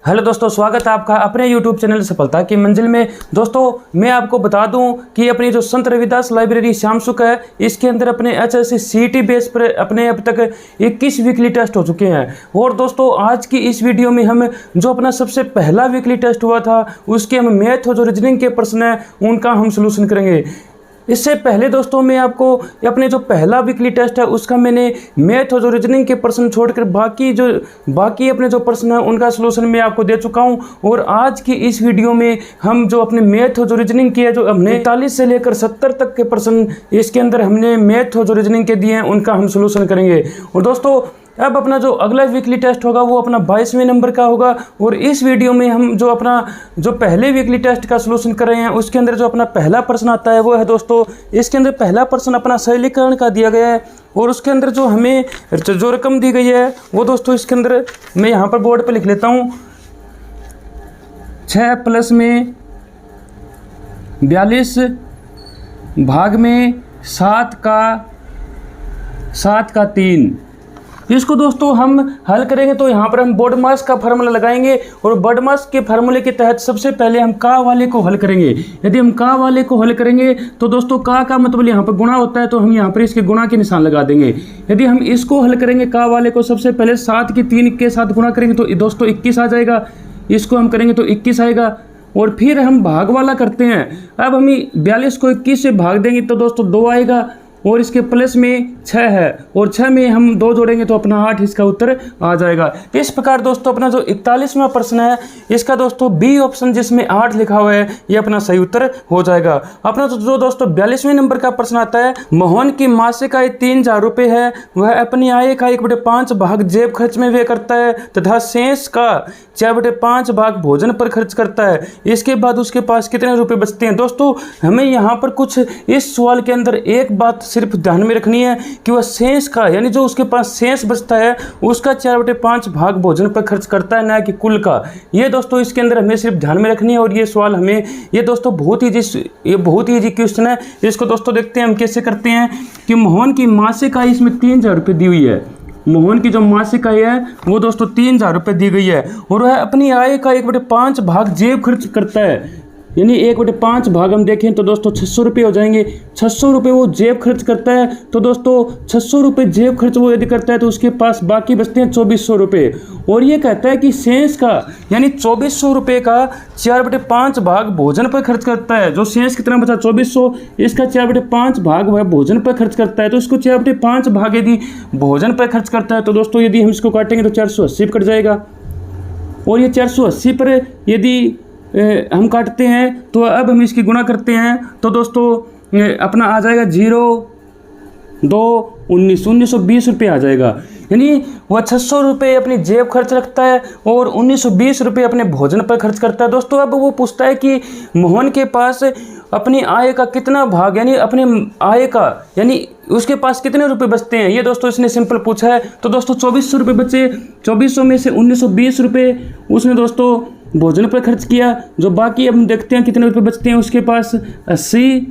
Hello दोस्तों, स्वागत है आपका अपने YouTube चैनल सफलता की मंजिल में। दोस्तों मैं आपको बता दूं कि अपनी जो संत रविदास लाइब्रेरी श्याम सुख है, इसके अंदर अपने HSC CET बेस पर अपने अब तक 21 वीकली टेस्ट हो चुके हैं। और दोस्तों आज की इस वीडियो में हम जो अपना सबसे पहला वीकली टेस्ट हुआ था उसके हम मैथ और जो रीजनिंग के प्रश्न हैं उनका हम सोल्यूशन करेंगे। इससे पहले दोस्तों मैं आपको अपने जो पहला वीकली टेस्ट है उसका मैंने मैथ और जो रीजनिंग के प्रश्न छोड़कर बाकी अपने जो प्रश्न है उनका सलूशन मैं आपको दे चुका हूं। और आज की इस वीडियो में हम जो अपने मैथ और जो रीजनिंग की है, जो हमने 41 से लेकर 70 तक के प्रश्न इसके अंदर हमने मैथ और जो रीजनिंग के दिए हैं उनका हम सलूशन करेंगे। और दोस्तों अब अपना जो अगला वीकली टेस्ट होगा वो अपना 22वें नंबर का होगा। और इस वीडियो में हम जो अपना जो पहले वीकली टेस्ट का सलूशन कर रहे हैं उसके अंदर जो अपना पहला प्रश्न आता है वो है दोस्तों, इसके अंदर पहला प्रश्न अपना सरलीकरण का दिया गया है। और उसके अंदर जो हमें जो रकम दी गई है वो दोस्तों इसके अंदर मैं यहाँ पर बोर्ड पर लिख लेता हूँ। 6 प्लस में 42 भाग में 7 का 3। इसको दोस्तों हम हल करेंगे तो यहाँ पर हम बोर्ड मास का फार्मूला लगाएंगे। और बोर्ड मास के फार्मूले के तहत सबसे पहले हम का वाले को हल करेंगे। यदि हम का वाले को हल करेंगे तो दोस्तों का मतलब यहाँ पर गुणा होता है, तो हम यहाँ पर इसके गुणा के निशान लगा देंगे। यदि हम इसको हल करेंगे का वाले को, सबसे पहले 7 की 3 के साथ गुणा करेंगे तो दोस्तों 21 आ जाएगा। इसको हम करेंगे तो 21 आएगा। और फिर हम भाग वाला करते हैं। अब हम 42 को 21 से भाग देंगे तो दोस्तों 2 आएगा। और इसके प्लस में 6 है और 6 में हम 2 जोड़ेंगे तो अपना 8 इसका उत्तर आ जाएगा। इस प्रकार दोस्तों अपना जो 41वां प्रश्न है इसका दोस्तों बी ऑप्शन जिसमें 8 लिखा हुआ है ये अपना सही उत्तर हो जाएगा। अपना जो दोस्तों 42वें नंबर का प्रश्न आता है, मोहन की मासिक आय 3000 रुपये है, वह अपनी आय का 1/5 भाग जेब खर्च में व्यय करता है तथा शेष का 4/5 भाग भोजन पर खर्च करता है। इसके बाद उसके पास कितने रुपए बचते हैं। दोस्तों हमें यहाँ पर कुछ इस सवाल के अंदर एक बात सिर्फ ध्यान में रखनी है कि वह शेष का यानी जो उसके पास शेष बचता है उसका 4/5 भाग भोजन पर खर्च करता है, ना कि कुल का। ये दोस्तों इसके अंदर हमें सिर्फ ध्यान में रखनी है। और ये सवाल हमें ये दोस्तों बहुत ही इजी क्वेश्चन है। इसको दोस्तों देखते हैं हम कैसे करते हैं कि मोहन की मासिक आय इसमें 3000 रुपये दी हुई है। मोहन की जो मासिक आय है वो दोस्तों 3000 रुपये दी गई है। और वह अपनी आय का 1/5 भाग जेब खर्च करता है, यानी 1/5 भाग हम देखें तो दोस्तों 600 रुपये हो जाएंगे। 600 रुपये वो जेब खर्च करता है। तो दोस्तों 600 रुपये जेब खर्च वो यदि करता है तो उसके पास बाकी बचते हैं 2400 रुपये। और ये कहता है कि शेष का यानी 2400 रुपये का 4/5 भाग भोजन पर खर्च करता है। जो शेष कितना बचा 2400, इसका 4/5 भाग वह भोजन पर खर्च करता है। तो इसको 4/5 भाग यदि भोजन पर खर्च करता है तो दोस्तों यदि हम इसको काटेंगे तो 480 कट जाएगा। और ये 480 पर यदि हम काटते हैं तो अब हम इसकी गुणा करते हैं तो दोस्तों अपना आ जाएगा 0 2 19 1920 रुपये आ जाएगा। यानी वह 600 रुपये अपनी जेब खर्च रखता है और 1920 रुपये अपने भोजन पर खर्च करता है। दोस्तों अब वो पूछता है कि मोहन के पास अपनी आय का कितना भाग यानी अपने आय का यानी उसके पास कितने रुपए बचते हैं। ये दोस्तों इसने सिंपल पूछा है। तो दोस्तों 2400 रुपये बचे, 2400 में से 1920 रुपये उसने दोस्तों भोजन पर खर्च किया। जो बाकी अब हम देखते हैं कितने रुपए बचते हैं, उसके पास 80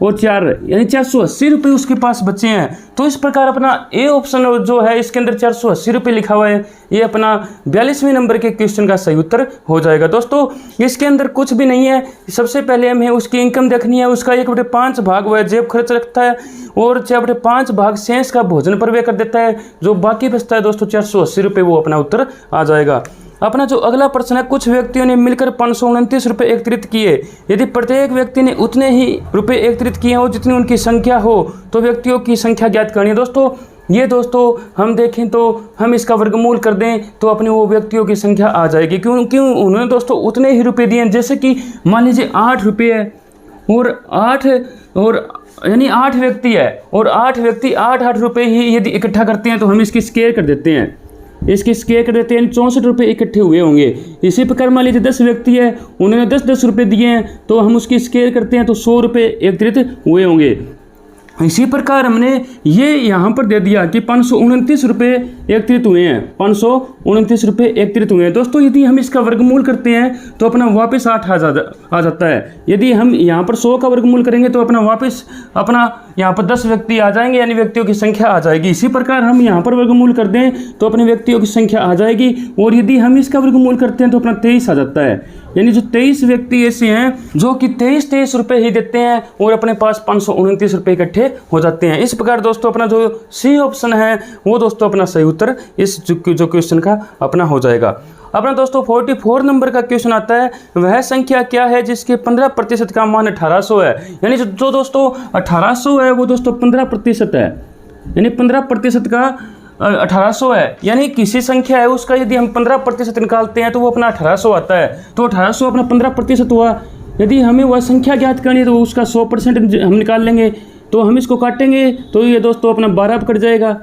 और 4 यानी 480 रुपये उसके पास बचे हैं। तो इस प्रकार अपना ए ऑप्शन जो है इसके अंदर 480 रुपये लिखा हुआ है, ये अपना 42वें नंबर के क्वेश्चन का सही उत्तर हो जाएगा। दोस्तों इसके अंदर कुछ भी नहीं है। सबसे पहले हमें उसकी इनकम देखनी है। उसका 1/5 भाग वह जेब खर्च रखता है और 4/5 भाग शेष का भोजन पर व्यय कर देता है। जो बाकी बचता है दोस्तों 480 रुपये, वो अपना उत्तर आ जाएगा। अपना जो अगला प्रश्न है, कुछ व्यक्तियों ने मिलकर 529 रुपये एकत्रित किए। यदि प्रत्येक व्यक्ति ने उतने ही रुपये एकत्रित किए हो जितनी उनकी संख्या हो तो व्यक्तियों की संख्या ज्ञात करनी है। दोस्तों ये दोस्तों हम देखें तो हम इसका वर्गमूल कर दें तो अपने वो व्यक्तियों की संख्या आ जाएगी। क्योंकि उन्होंने दोस्तों उतने ही रुपये दिए हैं। जैसे कि मान लीजिए 8 रुपये है और यानी 8 व्यक्ति है और 8 व्यक्ति 8 रुपये ही यदि इकट्ठा करते हैं तो हम इसकी स्केयर कर देते हैं। इसकी स्केयर कर देते हैं 64 रुपये इकट्ठे हुए होंगे। इसी प्रकार मान लीजिए 10 व्यक्ति है, उन्होंने 10 रुपये दिए हैं तो हम उसकी स्केयर करते हैं तो 100 रुपये एकत्रित हुए होंगे। इसी प्रकार हमने ये यहाँ पर दे दिया कि 529 रुपये एकत्रित हुए हैं। 529 रुपये एकत्रित हुए हैं। दोस्तों यदि हम इसका वर्गमूल करते हैं तो अपना वापस 8 आ जाता है। यदि हम यहाँ पर 100 का वर्गमूल करेंगे तो अपना वापस अपना यहाँ पर 10 व्यक्ति आ जाएंगे, यानी व्यक्तियों की संख्या आ जाएगी। इसी प्रकार हम यहाँ पर वर्गमूल कर दें तो अपने व्यक्तियों की संख्या आ जाएगी, और यदि हम इसका वर्गमूल करते हैं तो अपना 23 आ जाता है। यानी जो 23 व्यक्ति ऐसे हैं जो कि 23 रुपये ही देते हैं और अपने पास 529 रुपये इकट्ठे हो जाते हैं। इस प्रकार दोस्तों अपना जो सी ऑप्शन है वो दोस्तों अपना सही उत्तर इस जो क्वेश्चन का अपना हो जाएगा। अपना दोस्तों 44 नंबर का क्वेश्चन आता है, वह संख्या क्या है जिसके 15% का मान 1800 है। यानी जो दोस्तों 1800 है वो दोस्तों 15% है, यानी 15% का 1800 है। यानी किसी संख्या है उसका यदि हम 15% निकालते हैं तो वो अपना 1800 आता है। तो 1800 अपना 15% हुआ। यदि हमें वह संख्या ज्ञात करनी है तो उसका 100% हम निकाल लेंगे। तो हम इसको काटेंगे तो ये दोस्तों अपना 12 कट जाएगा,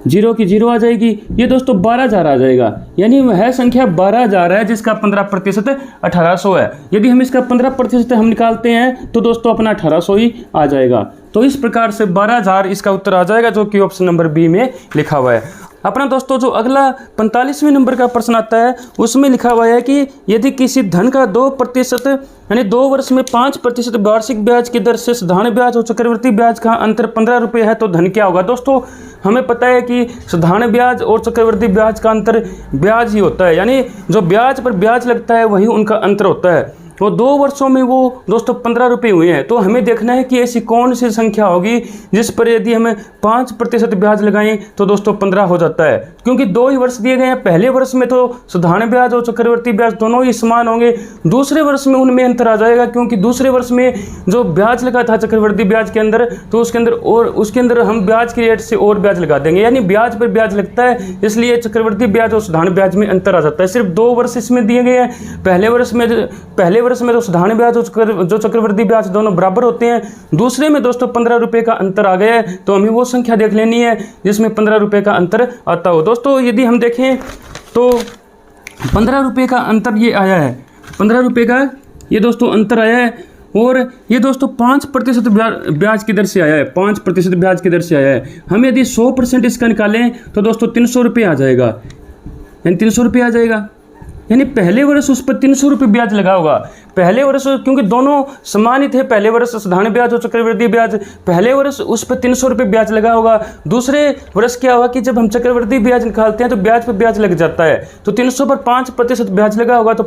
0 की 0 आ जाएगी, ये दोस्तों 12,000 आ जाएगा। यानी वह संख्या 12,000 है जिसका 15% 1800 है। यदि हम इसका 15% हम निकालते हैं तो दोस्तों अपना 1800 ही आ जाएगा। तो इस प्रकार से 12,000 इसका उत्तर आ जाएगा, जो कि ऑप्शन नंबर बी में लिखा हुआ है। अपना दोस्तों जो अगला 45वें नंबर का प्रश्न आता है उसमें लिखा हुआ है कि यदि किसी धन का 2% यानी 2 वर्ष में 5% वार्षिक ब्याज की दर से साधारण ब्याज और चक्रवृद्धि ब्याज का अंतर 15 रुपये है तो धन क्या होगा। दोस्तों हमें पता है कि साधारण ब्याज और चक्रवृद्धि ब्याज का अंतर ब्याज ही होता है, यानी जो ब्याज पर ब्याज लगता है वही उनका अंतर होता है। तो 2 वर्षों में वो दोस्तों 15 रुपये हुए हैं। तो हमें देखना है कि ऐसी कौन सी संख्या होगी जिस पर यदि हमें 5% ब्याज लगाएं तो दोस्तों 15 हो जाता है, क्योंकि 2 ही वर्ष दिए गए हैं। पहले वर्ष में तो साधारण ब्याज और चक्रवर्ती ब्याज दोनों ही समान होंगे, दूसरे वर्ष में उनमें अंतर आ जाएगा, क्योंकि दूसरे वर्ष में जो ब्याज लगा था चक्रवर्ती ब्याज के अंदर तो उसके अंदर हम ब्याज की रेट से और ब्याज लगा देंगे, यानी ब्याज पर ब्याज लगता है, इसलिए चक्रवर्ती ब्याज और साधारण ब्याज में अंतर आ जाता है। सिर्फ 2 वर्ष इसमें दिए गए हैं। पहले वर्ष में तो साधारण ब्याज और जो चक्रवृद्धि ब्याज दोनों बराबर होते हैं, दूसरे में दोस्तों 15 रुपये का अंतर आ गया है, तो हमें वो संख्या देख लेनी है जिसमें 15 रुपये का अंतर आता हो। दोस्तों यदि हम देखें तो 15 रुपये का अंतर ये आया है, 15 रुपये का ये दोस्तों अंतर आया है, और ये दोस्तों 5% ब्याज की दर से आया है, 5% ब्याज की दर से आया है। हम यदि 100% इसका निकालें तो दोस्तों 300 रुपये आ जाएगा, यानी 300 रुपये आ जाएगा। यानी पहले वर्ष उस पर 300 रुपये ब्याज लगा होगा। पहले वर्ष क्योंकि दोनों समान ही थे, पहले वर्ष साधारण ब्याज और चक्रवृद्धि ब्याज, पहले वर्ष उस पर 300 रुपये ब्याज लगा होगा। दूसरे वर्ष क्या होगा कि जब हम चक्रवृद्धि ब्याज निकालते हैं तो ब्याज पर ब्याज लग जाता है, तो 300 पर 5% ब्याज लगा होगा, तो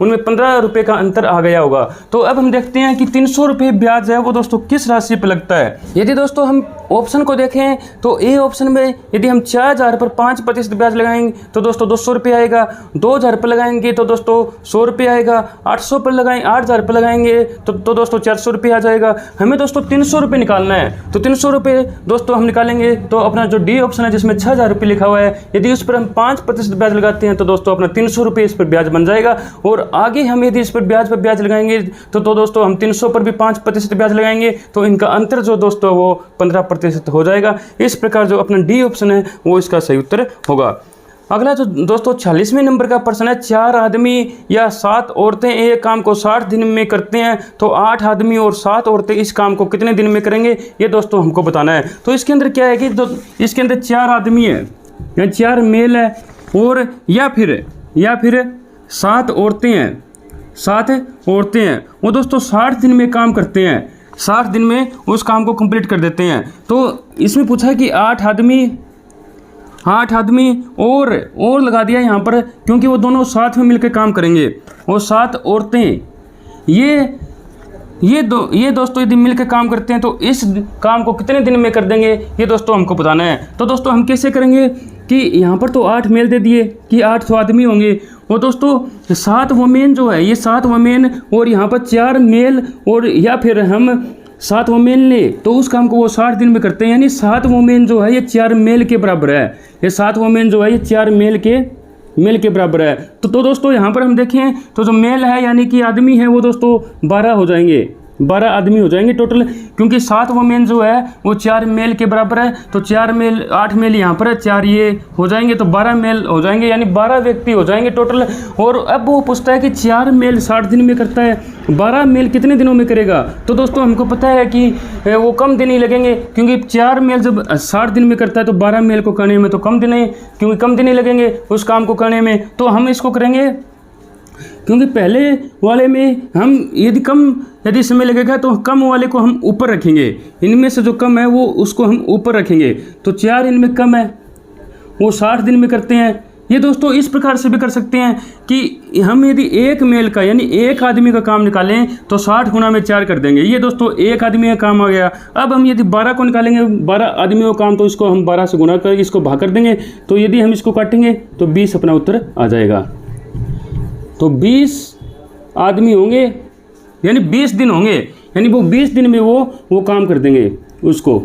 उनमें 15 रुपये का अंतर आ गया होगा। तो अब हम देखते हैं कि 300 रुपये ब्याज है वो दोस्तों किस राशि पर लगता है। यदि दोस्तों हम ऑप्शन को देखें तो ए ऑप्शन में यदि हम 4,000 पर 5% ब्याज लगाएंगे तो दोस्तों 200 रुपये आएगा, 2,000 पर लगाएंगे तो दोस्तों 100 रुपये आएगा, 800 पर लगाएंगे 8,000 पर लगाएंगे तो दोस्तों 400 रुपये आ जाएगा। हमें दोस्तों 300 रुपये निकालना है, तो 300 रुपये दोस्तों हम निकालेंगे तो अपना जो डी ऑप्शन है जिसमें 6,000 रुपये लिखा हुआ है, यदि उस पर हम 5% ब्याज लगाते हैं तो दोस्तों अपना 300 रुपये इस पर ब्याज बन जाएगा। और आगे हम यदि इस पर ब्याज लगाएंगे तो दोस्तों हम 300 पर भी 5% ब्याज लगाएंगे, तो इनका अंतर जो दोस्तों वो 15% हो जाएगा। इस प्रकार जो अपना डी ऑप्शन है वो इसका सही उत्तर होगा। अगला जो दोस्तों 46वें नंबर का प्रश्न है, 4 आदमी या 7 औरतें एक काम को 60 दिन में करते हैं तो 8 आदमी और 7 औरतें इस काम को कितने दिन में करेंगे, ये दोस्तों हमको बताना है। तो इसके अंदर क्या है कि इसके अंदर 4 आदमी है या 4 मेल है और या फिर 7 औरतें हैं, 7 औरतें हैं, वो दोस्तों 60 दिन में काम करते हैं, 60 दिन में उस काम को कंप्लीट कर देते हैं। तो इसमें पूछा है कि 8 आदमी और लगा दिया यहाँ पर, क्योंकि वो दोनों साथ में मिलकर काम करेंगे, और 7 औरतें ये दोस्तों यदि मिलकर काम करते हैं तो इस काम को कितने दिन में कर देंगे, ये दोस्तों हमको बताना है। तो दोस्तों हम कैसे करेंगे कि यहाँ पर तो 8 मेल दे दिए कि 8 आदमी होंगे, और दोस्तों 7 वुमेन जो है ये 7 वुमेन और यहाँ पर 4 मेल, और या फिर हम 7 वुमेन ले तो उस काम को वो 60 दिन में करते हैं, यानी 7 वुमेन जो है ये 4 मेल के बराबर है, ये 7 वुमेन जो है ये 4 मेल के बराबर है। तो दोस्तों यहाँ पर हम देखें तो जो मेल है यानी कि आदमी है वो दोस्तों 12 हो जाएंगे, 12 आदमी हो जाएंगे टोटल, क्योंकि 7 वुमेन जो है वो 4 मेल के बराबर है, तो 4 मेल 8 मेल यहाँ पर है, 4 ये हो जाएंगे तो 12 मेल हो जाएंगे, यानी 12 व्यक्ति हो जाएंगे टोटल। और अब वो पूछता है कि 4 मेल 60 दिन में करता है, 12 मेल कितने दिनों में करेगा। तो दोस्तों हमको पता है कि वो कम दिन ही लगेंगे, क्योंकि 4 मेल जब 60 दिन में करता है तो 12 मेल को करने में तो कम दिन ही लगेंगे उस काम को करने में। तो हम इसको करेंगे क्योंकि पहले वाले में हम यदि समय लगेगा तो कम वाले को हम ऊपर रखेंगे, इनमें से जो कम है वो उसको हम ऊपर रखेंगे। तो 4 इनमें कम है, वो 60 दिन में करते हैं। ये दोस्तों इस प्रकार से भी कर सकते हैं कि हम यदि एक मेल का यानी एक आदमी का काम निकालें तो 60 गुना में 4 कर देंगे। ये दोस्तों एक आदमी का काम आ गया। अब हम यदि 12 को निकालेंगे, 12 आदमियों का काम, तो इसको हम 12 से गुना कर इसको भाग कर देंगे। तो यदि हम इसको काटेंगे तो 20 अपना उत्तर आ जाएगा। तो 20 आदमी होंगे यानी 20 दिन होंगे, यानी वो 20 दिन में वो काम कर देंगे उसको।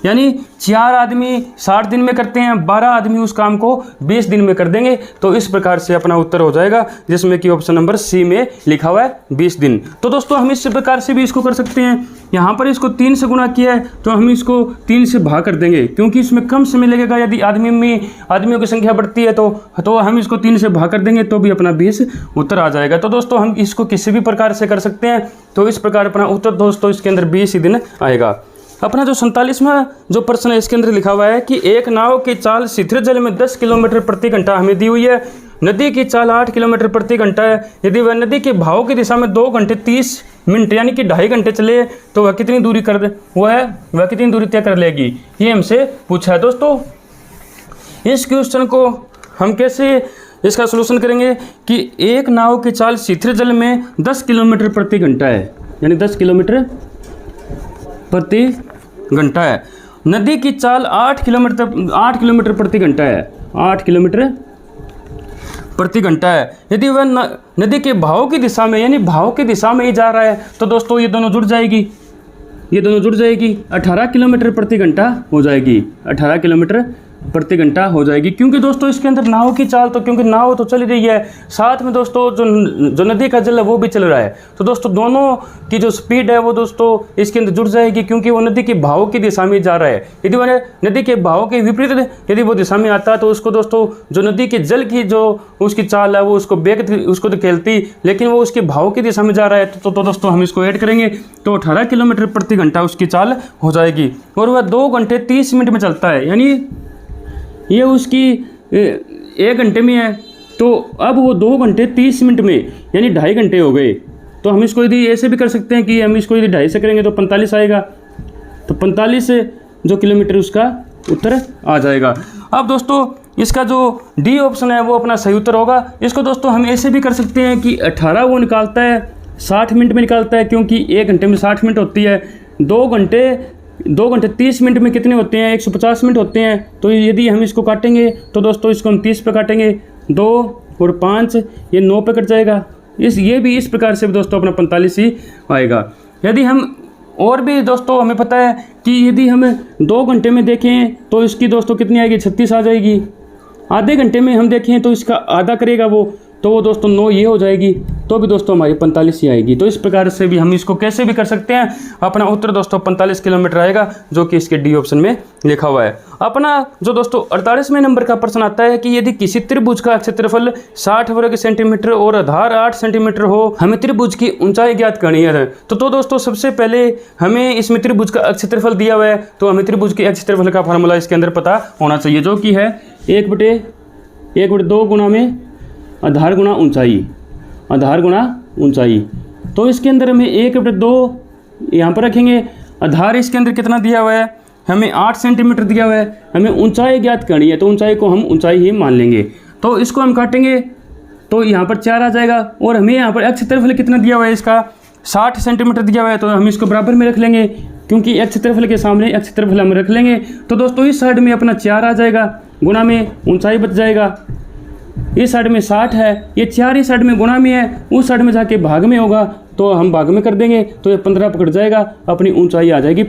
यानी 4 आदमी 60 दिन में करते हैं, 12 आदमी उस काम को 20 दिन में कर देंगे। तो इस प्रकार से अपना उत्तर हो जाएगा, जिसमें कि ऑप्शन नंबर सी में लिखा हुआ है 20 दिन। तो दोस्तों हम इस प्रकार से भी इसको कर सकते हैं। यहाँ पर इसको 3 से गुना किया है तो हम इसको 3 से भाग कर देंगे, क्योंकि इसमें कम समय लगेगा। यदि आदमियों की संख्या बढ़ती है तो हम इसको 3 से भाग कर देंगे तो भी अपना 20 उत्तर आ जाएगा। तो दोस्तों हम इसको किसी भी प्रकार से कर सकते हैं। तो इस प्रकार अपना उत्तर दोस्तों इसके अंदर 20 ही दिन आएगा। अपना जो 47वां जो प्रश्न है इसके अंदर लिखा हुआ है कि एक नाव की चाल शिथिल जल में 10 किलोमीटर प्रति घंटा हमें दी हुई है। नदी की चाल 8 किलोमीटर प्रति घंटा है। यदि वह नदी के बहाव की दिशा में 2 घंटे 30 मिनट यानी कि 2.5 घंटे चले तो वह कितनी दूरी वह कितनी दूरी तय कर लेगी, ये हमसे पूछा है। दोस्तों इस क्वेश्चन को हम कैसे इसका सलूशन करेंगे कि एक नाव की चाल शिथिल जल में 10 किलोमीटर प्रति घंटा है, यानी 10 किलोमीटर प्रति घंटा है। नदी की चाल 8 किलोमीटर प्रति घंटा है, 8 किलोमीटर प्रति घंटा है। यदि वह नदी के बहाव की दिशा में यानी बहाव की दिशा में ही जा रहा है तो दोस्तों ये दोनों जुड़ जाएगी, 18 किलोमीटर प्रति घंटा हो जाएगी, 18 किलोमीटर प्रति घंटा हो जाएगी। क्योंकि दोस्तों इसके अंदर नाव की चाल तो क्योंकि नाव तो चल ही रही है, साथ में दोस्तों जो नदी का जल है वो भी चल रहा है। तो दोस्तों दोनों की जो स्पीड है वो दोस्तों इसके अंदर जुड़ जाएगी, क्योंकि वो नदी के बहाव की दिशा में जा रहा है। यदि वह नदी के बहाव के विपरीत यदि वो दिशा में आता है तो उसको दोस्तों जो नदी के जल की जो उसकी चाल है वो उसको धकेलती, लेकिन वो उसके बहाव की दिशा में जा रहा है। तो दोस्तों हम इसको ऐड करेंगे तो 18 किलोमीटर प्रति घंटा उसकी चाल हो जाएगी। और वह 2 घंटे 30 मिनट में चलता है, यानी ये उसकी 1 घंटे में है, तो अब वो 2 घंटे 30 मिनट में यानी 2.5 घंटे हो गए। तो हम इसको यदि ऐसे भी कर सकते हैं कि हम इसको यदि 2.5 से करेंगे तो 45 आएगा, तो 45 जो किलोमीटर उसका उत्तर आ जाएगा। अब दोस्तों इसका जो डी ऑप्शन है वो अपना सही उत्तर होगा। इसको दोस्तों हम ऐसे भी कर सकते हैं कि 18 वो निकालता है 60 मिनट में निकालता है, क्योंकि 1 घंटे में 60 मिनट होती है। 2 घंटे 30 मिनट में कितने होते हैं, 150 मिनट होते हैं। तो यदि हम इसको काटेंगे तो दोस्तों इसको हम 30 पे काटेंगे, 2 और 5 ये 9 पे कट जाएगा। ये भी इस प्रकार से भी दोस्तों अपना 45 ही आएगा। यदि हम और भी दोस्तों हमें पता है कि यदि हम 2 घंटे में देखें तो इसकी दोस्तों कितनी आएगी, 36 आ जाएगी। आधे घंटे में हम देखें तो इसका आधा करेगा तो वो दोस्तों 9 ये हो जाएगी, तो भी दोस्तों हमारी 45 ही आएगी। तो इस प्रकार से भी हम इसको कैसे भी कर सकते हैं। अपना उत्तर दोस्तों 45 किलोमीटर आएगा, जो कि इसके डी ऑप्शन में लिखा हुआ है। अपना जो दोस्तों 48वें नंबर का प्रश्न आता है कि यदि किसी त्रिभुज का क्षेत्रफल 60 वर्ग सेंटीमीटर और आधार 8 सेंटीमीटर हो, हमें त्रिभुज की ऊंचाई ज्ञात करनी है। तो दोस्तों सबसे पहले हमें इसमें त्रिभुज का क्षेत्रफल दिया हुआ है, तो हमें त्रिभुज के क्षेत्रफल का फार्मूला इसके अंदर पता होना चाहिए, जो कि है 1/2 गुना में आधार गुना ऊंचाई। तो इसके अंदर हमें 1/2 यहाँ पर रखेंगे। आधार इसके अंदर कितना दिया हुआ है, हमें 8 सेंटीमीटर दिया हुआ है। हमें ऊंचाई ज्ञात करनी है, तो ऊंचाई को हम ऊंचाई ही मान लेंगे। तो इसको हम काटेंगे तो यहाँ पर 4 आ जाएगा। और हमें यहाँ पर क्षेत्रफल कितना दिया हुआ है, इसका 60 सेंटीमीटर दिया हुआ है, तो हम इसको बराबर में रख लेंगे, क्योंकि क्षेत्रफल के सामने क्षेत्रफल हम रख लेंगे। तो दोस्तों इस साइड में अपना 4 आ जाएगा, गुना में ऊंचाई बच जाएगा। इस साइड में 60 है, ये 4 इस साइड में गुणा में है, उस साइड में जाके भाग में होगा, तो हम भाग में कर देंगे तो ये 15 पकड़ जाएगा। अपनी ऊंचाई आ जाएगी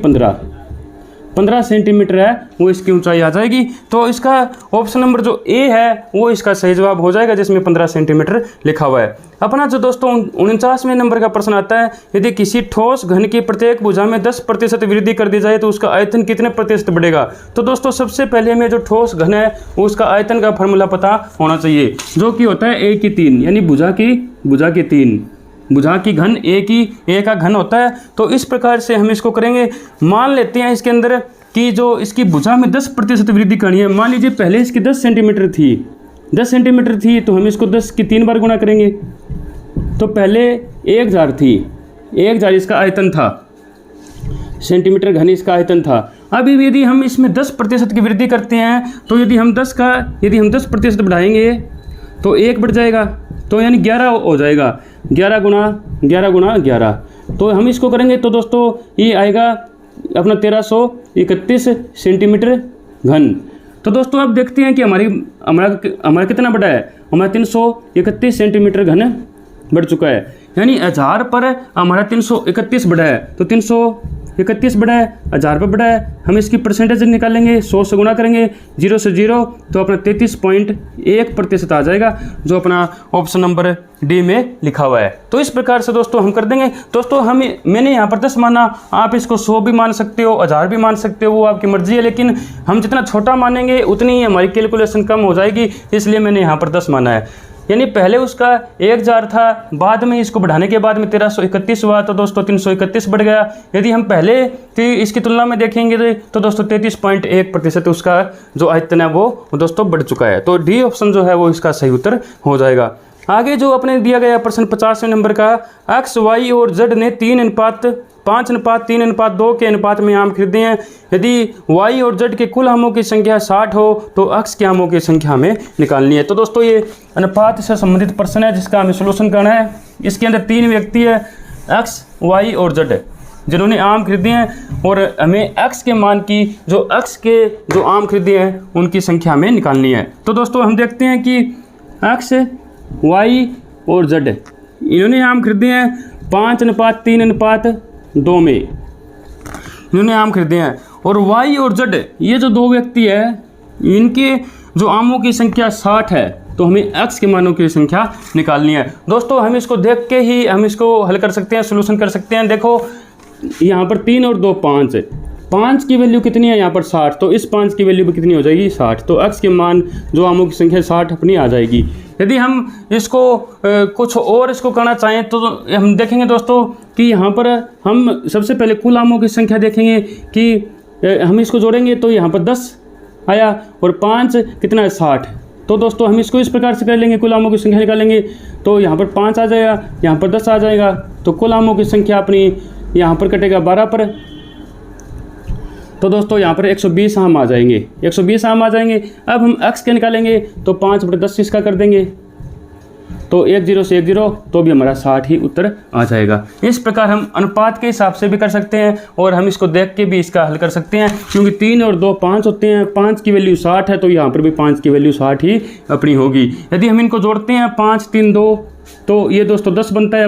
15 सेंटीमीटर है वो इसकी ऊंचाई आ जाएगी। तो इसका ऑप्शन नंबर जो ए है वो इसका सही जवाब हो जाएगा, जिसमें 15 सेंटीमीटर लिखा हुआ है। अपना जो दोस्तों 49वें नंबर का प्रश्न आता है, यदि किसी ठोस घन की प्रत्येक भुजा में 10% वृद्धि कर दी जाए तो उसका आयतन कितने प्रतिशत बढ़ेगा। तो दोस्तों सबसे पहले हमें जो ठोस घन है उसका आयतन का फॉर्मूला पता होना चाहिए, जो कि होता है a की 3, यानी भुजा की 3, भुजा की घन ए का घन होता है। तो इस प्रकार से हम इसको करेंगे। मान लेते हैं इसके अंदर कि जो इसकी भुजा में 10% वृद्धि करनी है। मान लीजिए पहले इसकी 10 सेंटीमीटर थी, तो हम इसको 10 की 3 बार गुणा करेंगे, तो पहले 1000 थी, 1000 इसका आयतन था, सेंटीमीटर घन इसका आयतन था। अब यदि हम इसमें 10% की वृद्धि करते हैं तो यदि हम 10% बढ़ाएंगे तो 1 बढ़ जाएगा, तो यानी 11 हो जाएगा, 11 गुणा 11। तो हम इसको करेंगे तो दोस्तों ये आएगा अपना 1331 सेंटीमीटर घन। तो दोस्तों अब देखते हैं कि हमारा कितना बढ़ा है। हमारा 331 सेंटीमीटर घन बढ़ चुका है, यानी 1000 पर हमारा 331 बढ़ा है। तो 331 बढ़ा है, 1000 पर बढ़ा है। हम इसकी परसेंटेज निकालेंगे, 100 से गुणा करेंगे, 0 से 0 तो अपना 33.1% आ जाएगा, जो अपना ऑप्शन नंबर डी में लिखा हुआ है। तो इस प्रकार से दोस्तों हम कर देंगे। दोस्तों मैंने यहाँ पर 10 माना, आप इसको 100 भी मान सकते हो, 1000 भी मान सकते हो, वो आपकी मर्जी है। लेकिन हम जितना छोटा मानेंगे उतनी ही हमारी कैलकुलेशन कम हो जाएगी, इसलिए मैंने यहाँ पर 10 माना है। यानी पहले उसका 1000 था, बाद में इसको बढ़ाने के बाद में 1331 हुआ, तो दोस्तों 331 बढ़ गया। यदि हम पहले इसकी तुलना में देखेंगे तो दोस्तों 33.1% उसका जो आयतन है वो दोस्तों बढ़ चुका है। तो डी ऑप्शन जो है वो इसका सही उत्तर हो जाएगा। आगे जो अपने दिया गया प्रश्न 50वें नंबर का, एक्स वाई और जेड ने 3:5:3:2 के अनुपात में आम खरीदे हैं। यदि y और z के कुल आमों की संख्या 60 हो तो x के आमों की संख्या हमें निकालनी है। तो दोस्तों ये अनुपात से संबंधित प्रश्न है जिसका हमें सॉल्यूशन करना है। इसके अंदर 3 व्यक्ति है, x, y और z, जिन्होंने आम खरीदे हैं और हमें x के मान की x के जो आम खरीदे हैं उनकी संख्या हमें निकालनी है। तो दोस्तों हम देखते हैं कि x, y और z इन्होंने आम खरीदे हैं 5:3:2 में इन्होंने आम खरीदे हैं, और y और z ये जो 2 व्यक्ति है इनके जो आमों की संख्या 60 है, तो हमें x के मानों की संख्या निकालनी है। दोस्तों हम इसको देख के ही हम इसको हल कर सकते हैं, सोल्यूशन कर सकते हैं। देखो यहाँ पर 3 और 2 5, 5 की वैल्यू कितनी है यहाँ पर 60, तो इस 5 की वैल्यू भी कितनी हो जाएगी 60, तो x के मान जो आमों की संख्या 60 अपनी आ जाएगी। यदि हम इसको कुछ और इसको करना चाहें तो हम देखेंगे दोस्तों कि यहाँ पर हम सबसे पहले कुल आमों की संख्या देखेंगे कि हम इसको जोड़ेंगे तो यहाँ पर 10 आया और 5 कितना है 60। तो दोस्तों हम इसको इस प्रकार से कर लेंगे, कुल आमों की संख्या निकालेंगे तो यहाँ पर 5 आ जाएगा, यहाँ पर 10 आ जाएगा, तो कुल आमों की संख्या अपनी यहाँ पर कटेगा 12 पर। तो दोस्तों यहाँ पर 120 आम आ जाएंगे, 120 आम आ जाएंगे। अब हम x के निकालेंगे तो 5/10 इसका कर देंगे, तो 10 से 10 तो भी हमारा 60 ही उत्तर आ जाएगा। इस प्रकार हम अनुपात के हिसाब से भी कर सकते हैं और हम इसको देख के भी इसका हल कर सकते हैं, क्योंकि 3 और 2 5 होते हैं, 5 की वैल्यू 60 है तो यहाँ पर भी 5 की वैल्यू 60 ही अपनी होगी। यदि हम इनको जोड़ते हैं 5 3 2 तो ये दोस्तों 10 बनता है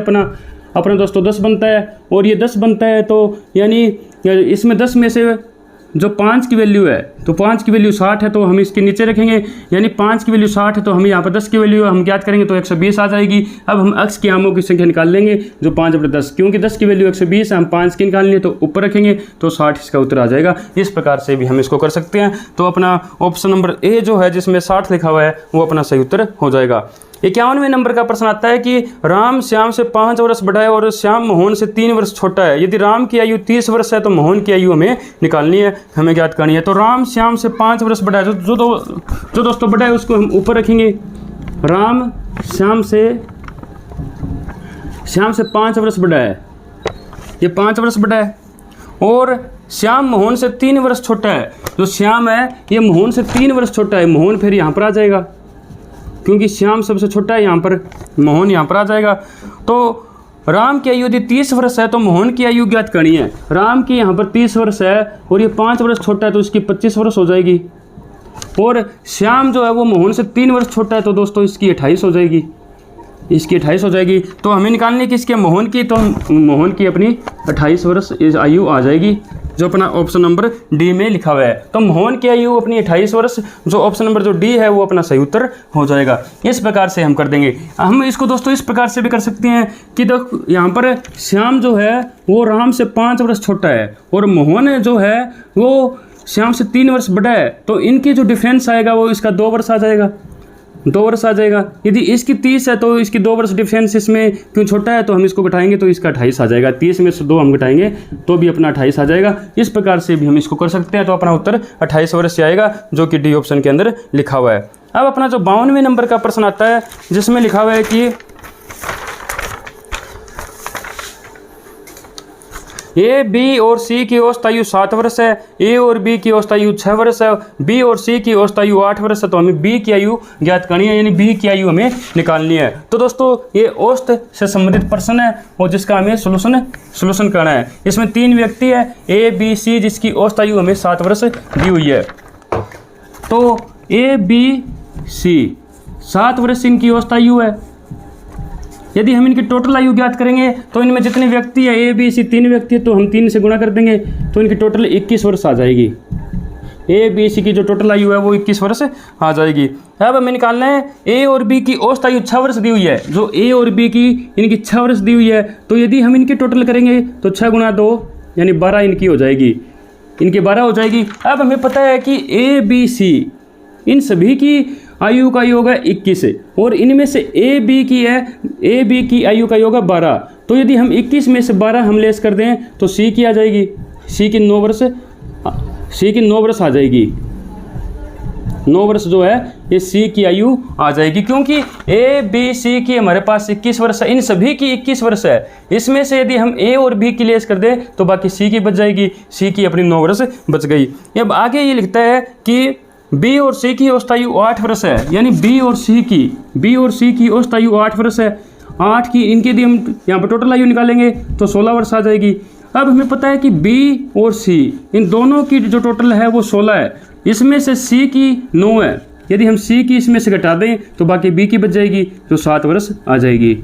अपना दोस्तों 10 बनता है, और ये 10 बनता है, तो यानी इसमें 10 में से जो 5 की वैल्यू है, तो 5 की वैल्यू 60 है तो हम इसके नीचे रखेंगे, यानी 5 की वैल्यू 60 है तो हम यहाँ पर 10 की वैल्यू हम ज्ञात करेंगे तो 120 आ जाएगी। अब हम x के आमों की संख्या निकाल लेंगे जो 5/10, क्योंकि 10 की वैल्यू 120 है, हम 5 की निकालनी है तो ऊपर रखेंगे तो 60 इसका उत्तर आ जाएगा। इस प्रकार से भी हम इसको कर सकते हैं। तो अपना ऑप्शन नंबर ए जो है जिसमें 60 लिखा हुआ है वो अपना सही उत्तर हो जाएगा। 51वें नंबर का प्रश्न आता है कि राम श्याम से 5 वर्ष बड़ा है और श्याम मोहन से 3 वर्ष छोटा है। यदि राम की आयु 30 वर्ष है तो मोहन की आयु हमें निकालनी है, हमें ज्ञात करनी है। तो राम श्याम से 5 वर्ष बड़ा है, जो दोस्तों बड़ा है उसको हम ऊपर रखेंगे। राम श्याम से 5 वर्ष बड़ा है, ये 5 वर्ष बड़ा है, और श्याम मोहन से 3 वर्ष छोटा है। जो श्याम है ये मोहन से 3 वर्ष छोटा है, मोहन फिर यहाँ पर आ जाएगा क्योंकि श्याम सबसे छोटा है, यहाँ पर मोहन यहाँ पर आ जाएगा। तो राम की आयु यदि 30 वर्ष है तो मोहन की आयु ज्ञात करनी है। राम की यहाँ पर 30 वर्ष है और ये 5 वर्ष छोटा है तो इसकी 25 वर्ष हो जाएगी, और श्याम जो है वो मोहन से 3 वर्ष छोटा है तो दोस्तों इसकी 28 हो जाएगी, इसकी 28 हो जाएगी। तो हमें निकालनी किसके मोहन की, तो मोहन की अपनी 28 वर्ष आयु आ जाएगी, जो अपना ऑप्शन नंबर डी में लिखा हुआ है। तो मोहन की आयु अपनी 28 वर्ष, जो ऑप्शन नंबर जो डी है वो अपना सही उत्तर हो जाएगा। इस प्रकार से हम कर देंगे। हम इसको दोस्तों इस प्रकार से भी कर सकते हैं कि देखो यहाँ पर श्याम जो है वो राम से 5 वर्ष छोटा है और मोहन जो है वो श्याम से 3 वर्ष बड़ा है, तो इनकी जो डिफरेंस आएगा वो इसका 2 वर्ष आ जाएगा, 2 वर्ष आ जाएगा। यदि इसकी 30 है तो इसकी 2 वर्ष डिफरेंस इसमें क्यों छोटा है, तो हम इसको घटाएंगे तो इसका 28 आ जाएगा। 30 में से 2 हम घटाएंगे तो भी अपना 28 आ जाएगा। इस प्रकार से भी हम इसको कर सकते हैं। तो अपना उत्तर 28 वर्ष से आएगा, जो कि डी ऑप्शन के अंदर लिखा हुआ है। अब अपना जो 52वें नंबर का प्रश्न आता है जिसमें लिखा हुआ है कि ए बी और सी की औसत आयु 7 वर्ष है, ए और बी की औसत आयु 6 वर्ष है, बी और सी की औसत आयु 8 वर्ष है। तो हमें बी की आयु ज्ञात करनी है, यानी बी की आयु हमें निकालनी है। तो दोस्तों ये औसत से संबंधित प्रश्न है और जिसका हमें सोल्यूशन करना है। इसमें 3 व्यक्ति है ए बी सी, जिसकी औसत आयु हमें 7 वर्ष दी हुई है। तो ए बी सी 7 वर्ष इनकी औसत आयु है। यदि हम इनकी टोटल आयु ज्ञात करेंगे तो इनमें जितने व्यक्ति है ए बी सी 3 व्यक्ति है, तो हम 3 से गुणा कर देंगे तो इनकी टोटल 21 वर्ष आ जाएगी। ए बी सी की जो टोटल आयु है वो 21 वर्ष आ जाएगी। अब हमें निकालना है ए और बी की औसत आयु 6 वर्ष दी हुई है। जो ए और बी की इनकी 6 वर्ष दी हुई है, तो यदि हम इनकी टोटल करेंगे तो 6 गुणा 2 यानी 12 इनकी हो जाएगी, इनकी 12 हो जाएगी। अब हमें पता है कि ए बी सी इन सभी की आयु का योग है 21 और इनमें से ए बी की आयु का योग है 12। तो यदि हम 21 में से 12 हम लेस कर दें तो सी की आ जाएगी, सी की 9 वर्ष आ जाएगी। 9 वर्ष जो है ये सी की आयु आ जाएगी, क्योंकि ए बी सी की हमारे पास 21 वर्ष है, इन सभी की 21 वर्ष है। इसमें से यदि हम ए और बी की लेस कर दें तो बाकी सी की बच जाएगी, सी की अपनी 9 वर्ष बच गई। अब आगे ये लिखता है कि बी और सी की औसत आयु 8 वर्ष है, यानी बी और सी की औसत आयु 8 वर्ष है। 8 की इनकी यदि हम यहाँ पर टोटल आयु निकालेंगे तो 16 वर्ष आ जाएगी। अब हमें पता है कि बी और सी इन दोनों की जो टोटल है वो 16 है, इसमें से सी की 9 है। यदि हम सी की इसमें से घटा दें तो बाकी बी की बच जाएगी, जो 7 वर्ष आ जाएगी।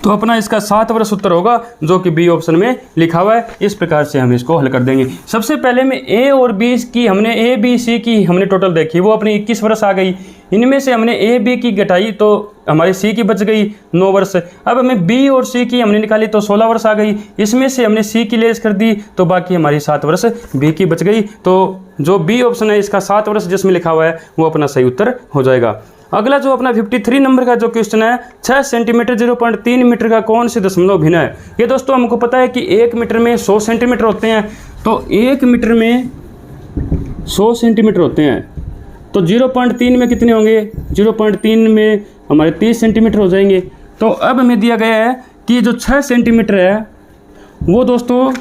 तो अपना इसका 7 वर्ष उत्तर होगा, जो कि बी ऑप्शन में लिखा हुआ है। इस प्रकार से हम इसको हल कर देंगे। सबसे पहले में ए और बी की ए बी सी की हमने टोटल देखी, वो अपनी 21 वर्ष आ गई। इनमें से हमने ए बी की घटाई तो हमारी सी की बच गई 9 वर्ष। अब हमें बी और सी की हमने निकाली तो 16 वर्ष आ गई। इसमें से हमने सी की लेस कर दी तो बाकी हमारी 7 वर्ष बी की बच गई। तो जो बी ऑप्शन है इसका 7 वर्ष जिसमें लिखा हुआ है वो अपना सही उत्तर हो जाएगा। अगला जो अपना 53 नंबर का जो क्वेश्चन है, 6 सेंटीमीटर 0.3 मीटर का कौन से दशमलव भिन्न है। ये दोस्तों हमको पता है कि 1 मीटर में 100 सेंटीमीटर होते हैं, तो 1 मीटर में 100 सेंटीमीटर होते हैं। तो 0.3 में कितने होंगे, 0.3 में हमारे 30 सेंटीमीटर हो जाएंगे। तो अब हमें दिया गया है कि जो 6 सेंटीमीटर है वो दोस्तों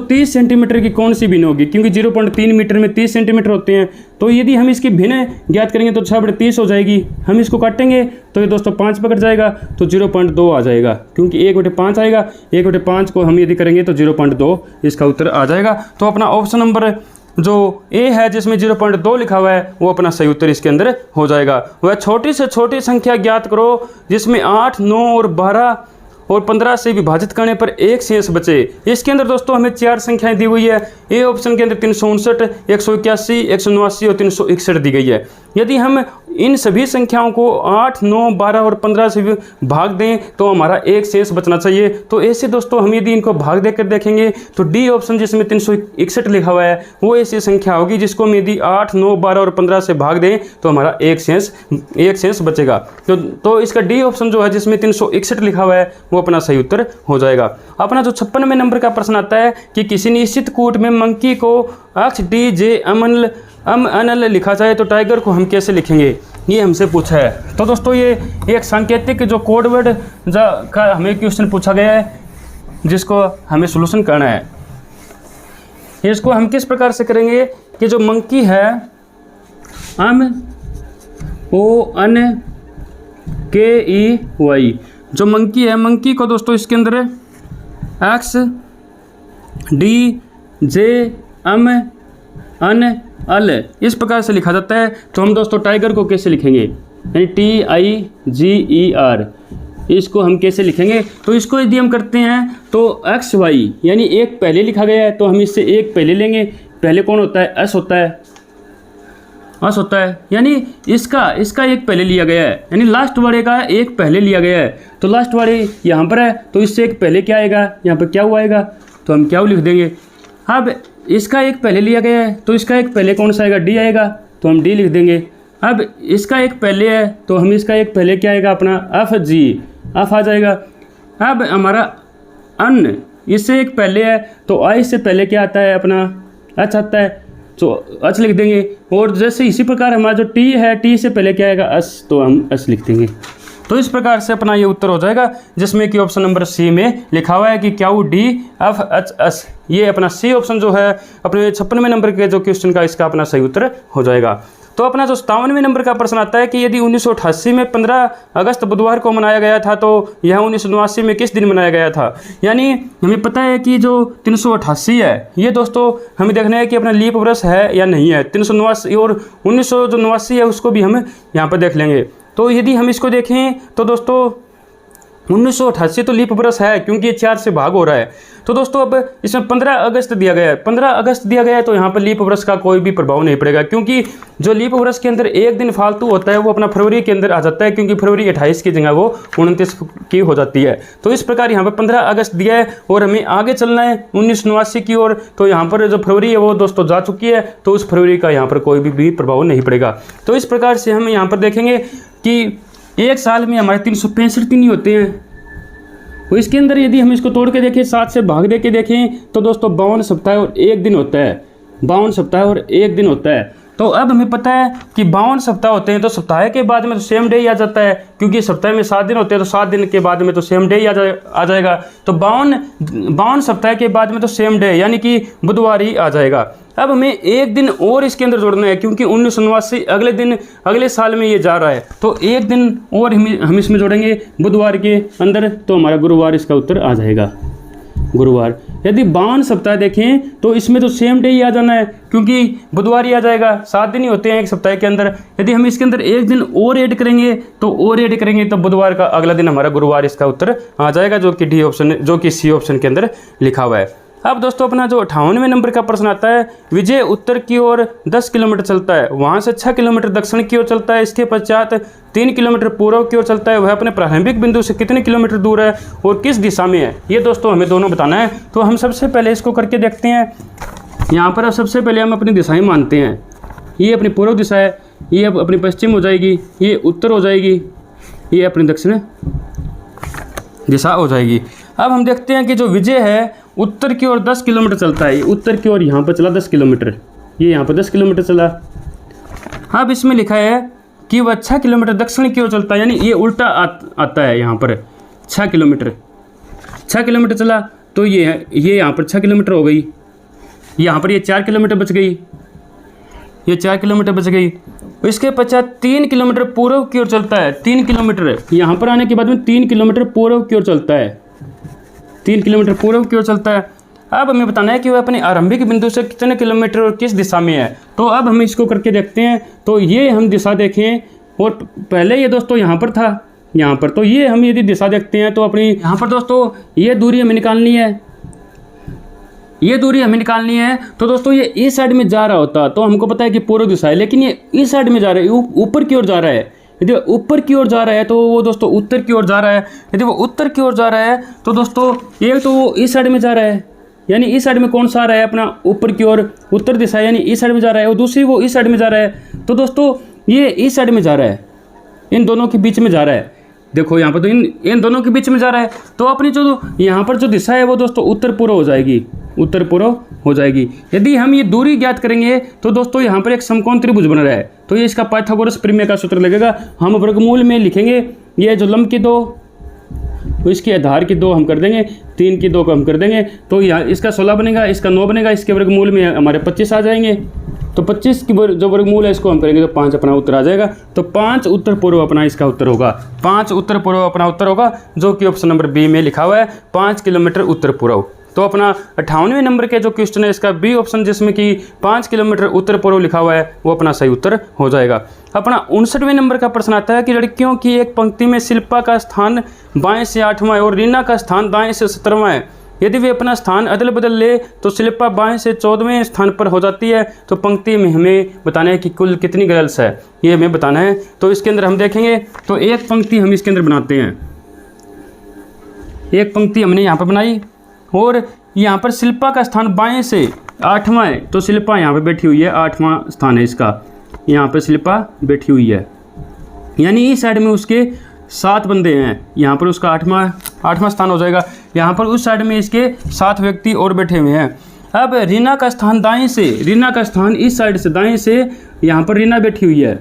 30 सेंटीमीटर की कौन सी भिन्न होगी, क्योंकि 0.3 मीटर में 30 सेंटीमीटर होते हैं। तो यदि हम इसकी भिन्न ज्ञात करेंगे तो 6/30 हो जाएगी। हम इसको काटेंगे तो ये दोस्तों 5 पकड़ जाएगा, तो 0.2 आ जाएगा, क्योंकि 1/5 आएगा। 1/5 को हम यदि करेंगे तो 0.2 इसका उत्तर आ जाएगा। तो अपना ऑप्शन नंबर जो ए है जिसमें 0.2 लिखा हुआ है वो अपना सही उत्तर इसके अंदर हो जाएगा। वह छोटी से छोटी संख्या ज्ञात करो जिसमें 8, 9 और 12 और 15 से विभाजित करने पर एक शेष बचे। इसके अंदर दोस्तों हमें 4 संख्याएं दी हुई है। ए ऑप्शन के अंदर 359, 181, 189 और 361 दी गई है। यदि हम इन सभी संख्याओं को 8, 9, 12 और 15 से भाग दें तो हमारा एक शेष बचना चाहिए। तो ऐसे दोस्तों हम यदि इनको भाग देकर देखेंगे तो डी ऑप्शन जिसमें 361 लिखा हुआ है वो ऐसी संख्या होगी जिसको हम यदि 8, 9, 12 और 15 से भाग दें तो हमारा एक शेष बचेगा। तो इसका डी ऑप्शन जो है जिसमें 361 लिखा हुआ है वो अपना सही उत्तर हो जाएगा। अपना जो 56वें नंबर का प्रश्न आता है कि किसी निश्चित कूट में मंकी को अक्ष डी जे अनल लिखा जाए तो टाइगर को हम कैसे लिखेंगे, ये हमसे पूछा है। तो दोस्तों ये एक सांकेतिक जो कोड वर्ड का हमें क्वेश्चन पूछा गया है जिसको हमें सोल्यूशन करना है। इसको हम किस प्रकार से करेंगे कि जो मंकी है MONKEY, जो मंकी है, मंकी को दोस्तों इसके अंदर एक्स डी जे अन अल इस प्रकार से लिखा जाता है। तो हम दोस्तों टाइगर को कैसे लिखेंगे, यानी TIGER, इसको हम कैसे लिखेंगे। तो इसको यदि हम करते हैं तो XY यानी एक पहले लिखा गया है तो हम इससे एक पहले लेंगे। पहले कौन होता है, S होता है, यानी इसका एक पहले लिया गया है, यानी लास्ट वाले का एक पहले लिया गया है। तो लास्ट वाले यहाँ पर है तो इससे एक पहले क्या आएगा, यहाँ पर क्या हुआ आएगा, तो हम क्या लिख देंगे। अब इसका एक पहले लिया गया है तो इसका एक पहले कौन सा आएगा, D आएगा, तो हम D लिख देंगे। अब इसका एक पहले है तो हम इसका एक पहले क्या आएगा, अपना F आ जाएगा। अब हमारा अन इससे एक पहले है तो I से पहले क्या आता है, अपना H आता है, तो H लिख देंगे। और जैसे इसी प्रकार हमारा जो T है, T से पहले क्या आएगा, S, तो हम S लिख देंगे। तो इस प्रकार से अपना ये उत्तर हो जाएगा, जिसमें कि ऑप्शन नंबर सी में लिखा हुआ है कि Q D F H S. ये अपना सी ऑप्शन जो है अपने 56वें नंबर के जो क्वेश्चन का इसका अपना सही उत्तर हो जाएगा। तो अपना जो 57वें नंबर का प्रश्न आता है कि यदि 1988 में 15 अगस्त बुधवार को मनाया गया था तो यह 1989 में किस दिन मनाया गया था। यानी हमें पता है कि जो 388 है ये दोस्तों हमें देखना है कि अपना लीप वर्ष है या नहीं है। 389 और 1989 है उसको भी हम यहाँ पर देख लेंगे। तो यदि हम इसको देखें तो दोस्तों 1988 तो लीप वर्ष है, क्योंकि ये 4 से भाग हो रहा है। तो दोस्तों अब इसमें 15 अगस्त दिया गया है, 15 अगस्त दिया गया है तो यहाँ पर लीप वर्ष का कोई भी प्रभाव नहीं पड़ेगा, क्योंकि जो लीप वर्ष के अंदर एक दिन फालतू होता है वो अपना फरवरी के अंदर आ जाता है, क्योंकि फरवरी 28 की जगह वो 29 की हो जाती है। तो इस प्रकार यहाँ पर 15 अगस्त दिया है और हमें आगे चलना है 1989 की ओर। तो यहाँ पर जो फरवरी है वो दोस्तों जा चुकी है, तो उस फरवरी का यहाँ पर कोई भी प्रभाव नहीं पड़ेगा। तो इस प्रकार से हम यहाँ पर देखेंगे कि एक साल में हमारे 365 दिन ही होते हैं। तो इसके अंदर यदि हम इसको तोड़ के देखें, 7 से भाग दे के देखें तो दोस्तों 52 सप्ताह और 1 दिन होता है। 52 सप्ताह और 1 दिन होता है। तो अब हमें पता है कि 52 सप्ताह होते हैं, तो सप्ताह के बाद में तो सेम डे ही आ जाता है, क्योंकि सप्ताह में 7 दिन होते हैं, तो 7 दिन के बाद में तो सेम डे ही आ जाएगा। तो 52 सप्ताह के बाद में तो सेम डे यानी कि बुधवार ही आ जाएगा। अब हमें एक दिन और इसके अंदर जोड़ना है, क्योंकि 1989 अगले दिन अगले साल में ये जा रहा है, तो एक दिन और हम इसमें जोड़ेंगे बुधवार के अंदर, तो हमारा गुरुवार इसका उत्तर आ जाएगा, गुरुवार। यदि 52 सप्ताह देखें तो इसमें तो सेम डे ही आ जाना है, क्योंकि बुधवार ही आ जाएगा। 7 दिन ही होते हैं एक सप्ताह के अंदर। यदि हम इसके अंदर एक दिन और ऐड करेंगे तो बुधवार का अगला दिन हमारा गुरुवार इसका उत्तर आ जाएगा, जो कि डी ऑप्शन, जो कि सी ऑप्शन के अंदर लिखा हुआ है। अब दोस्तों अपना जो 58वें नंबर का प्रश्न आता है, विजय उत्तर की ओर 10 किलोमीटर चलता है, वहाँ से 6 किलोमीटर दक्षिण की ओर चलता है, इसके पश्चात 3 किलोमीटर पूर्व की ओर चलता है, वह अपने प्रारंभिक बिंदु से कितने किलोमीटर दूर है और किस दिशा में है। ये दोस्तों हमें दोनों बताना है। तो हम सबसे पहले इसको करके देखते हैं। यहाँ पर अब सबसे पहले हम अपनी दिशाएँ मानते हैं। ये अपनी पूर्व दिशा है, ये अब अपनी पश्चिम हो जाएगी, ये उत्तर हो जाएगी, ये अपनी दक्षिण दिशा हो जाएगी। अब हम देखते हैं कि जो विजय है उत्तर की ओर 10 किलोमीटर चलता है, उत्तर की ओर यहाँ पर चला 10 किलोमीटर, ये यहाँ पर 10 किलोमीटर चला। अब इसमें लिखा है कि वह 6 किलोमीटर दक्षिण की ओर चलता है, यानी ये उल्टा आता है। यहाँ पर 6 किलोमीटर चला, तो ये यहाँ पर 6 किलोमीटर हो गई, यहाँ पर ये 4 किलोमीटर बच गई, ये 4 किलोमीटर बच गई। इसके पश्चात 3 किलोमीटर पूर्व की ओर चलता है, 3 किलोमीटर यहाँ पर आने के बाद में 3 किलोमीटर पूर्व की ओर चलता है, 3 किलोमीटर पूर्व की ओर चलता है। अब हमें बताना है कि वह अपने आरंभिक बिंदु से कितने किलोमीटर और किस दिशा में है। तो अब हम इसको करके देखते हैं। तो ये हम दिशा देखें, और पहले ये दोस्तों यहाँ पर था, यहाँ पर, तो ये हम यदि दिशा देखते हैं तो अपनी यहाँ पर दोस्तों ये दूरी हमें निकालनी है, ये दूरी हमें निकालनी है। तो दोस्तों ये इस साइड में जा रहा होता तो हमको पता है कि पूर्व दिशा है, लेकिन ये इस साइड में जा रहा है, ऊपर की ओर जा रहा है। यदि वो ऊपर की ओर जा रहा है तो वो दोस्तों उत्तर की ओर जा रहा है। यदि वो उत्तर की ओर जा रहा है तो दोस्तों एक तो वो इस साइड में जा रहा है, यानी इस साइड में कौन सा आ रहा है अपना ऊपर की ओर, उत्तर दिशा, यानी इस साइड में जा रहा है, और दूसरी वो इस साइड में जा रहा है। तो दोस्तों ये इस साइड में जा रहा है, इन दोनों के बीच में जा रहा है। देखो यहाँ पर तो इन दोनों के बीच में जा रहा है। तो अपनी जो यहाँ पर जो दिशा है वो दोस्तों उत्तर पूर्व हो जाएगी, उत्तर पूर्व हो जाएगी। यदि हम ये दूरी ज्ञात करेंगे तो दोस्तों यहाँ पर एक समकोण त्रिभुज बन रहा है, तो ये इसका पाइथागोरस प्रमेय का सूत्र लगेगा। हम वर्गमूल में लिखेंगे, ये जो लंब की 2, तो इसके आधार की 2 हम कर देंगे, 3 की 2 को हम कर देंगे, तो यहाँ इसका 16 बनेगा, इसका 9 बनेगा, इसके वर्गमूल में हमारे 25 आ जाएंगे। तो 25 की जो वर्गमूल है इसको हम करेंगे तो 5 अपना उत्तर आ जाएगा। तो 5 उत्तर पूर्व अपना इसका उत्तर होगा, 5 उत्तर पूर्व अपना उत्तर होगा, जो कि ऑप्शन नंबर बी में लिखा हुआ है, 5 किलोमीटर उत्तर पूर्व। तो अपना 58वें नंबर के जो क्वेश्चन है इसका बी ऑप्शन, जिसमें कि 5 किलोमीटर उत्तर पूर्व लिखा हुआ है, वो अपना सही उत्तर हो जाएगा। अपना 59वें नंबर का प्रश्न आता है कि लड़कियों की एक पंक्ति में शिल्पा का स्थान बाएं से 8वां और रीना का स्थान दाएं से 17वां है। यदि वे अपना स्थान अदल बदल ले तो शिल्पा बाएं से 14वें स्थान पर हो जाती है। तो पंक्ति में हमें बताना है कि कुल कितनी गर्ल्स है, ये हमें बताना है। तो इसके अंदर हम देखेंगे, तो एक पंक्ति हम इसके अंदर बनाते हैं, एक पंक्ति हमने यहाँ पर बनाई, और यहाँ पर शिल्पा का स्थान बाएं से 8वां है, तो शिल्पा यहाँ पर बैठी हुई है, 8वां स्थान है इसका, यहाँ पर शिल्पा बैठी हुई है, यानी इस साइड में उसके 7 बंदे हैं, यहाँ पर उसका 8वां स्थान हो जाएगा। यहाँ पर उस साइड में इसके 7 व्यक्ति और बैठे हुए हैं। अब रीना का स्थान दाएं से, रीना का स्थान इस साइड से दाएं से, यहाँ पर रीना बैठी हुई है,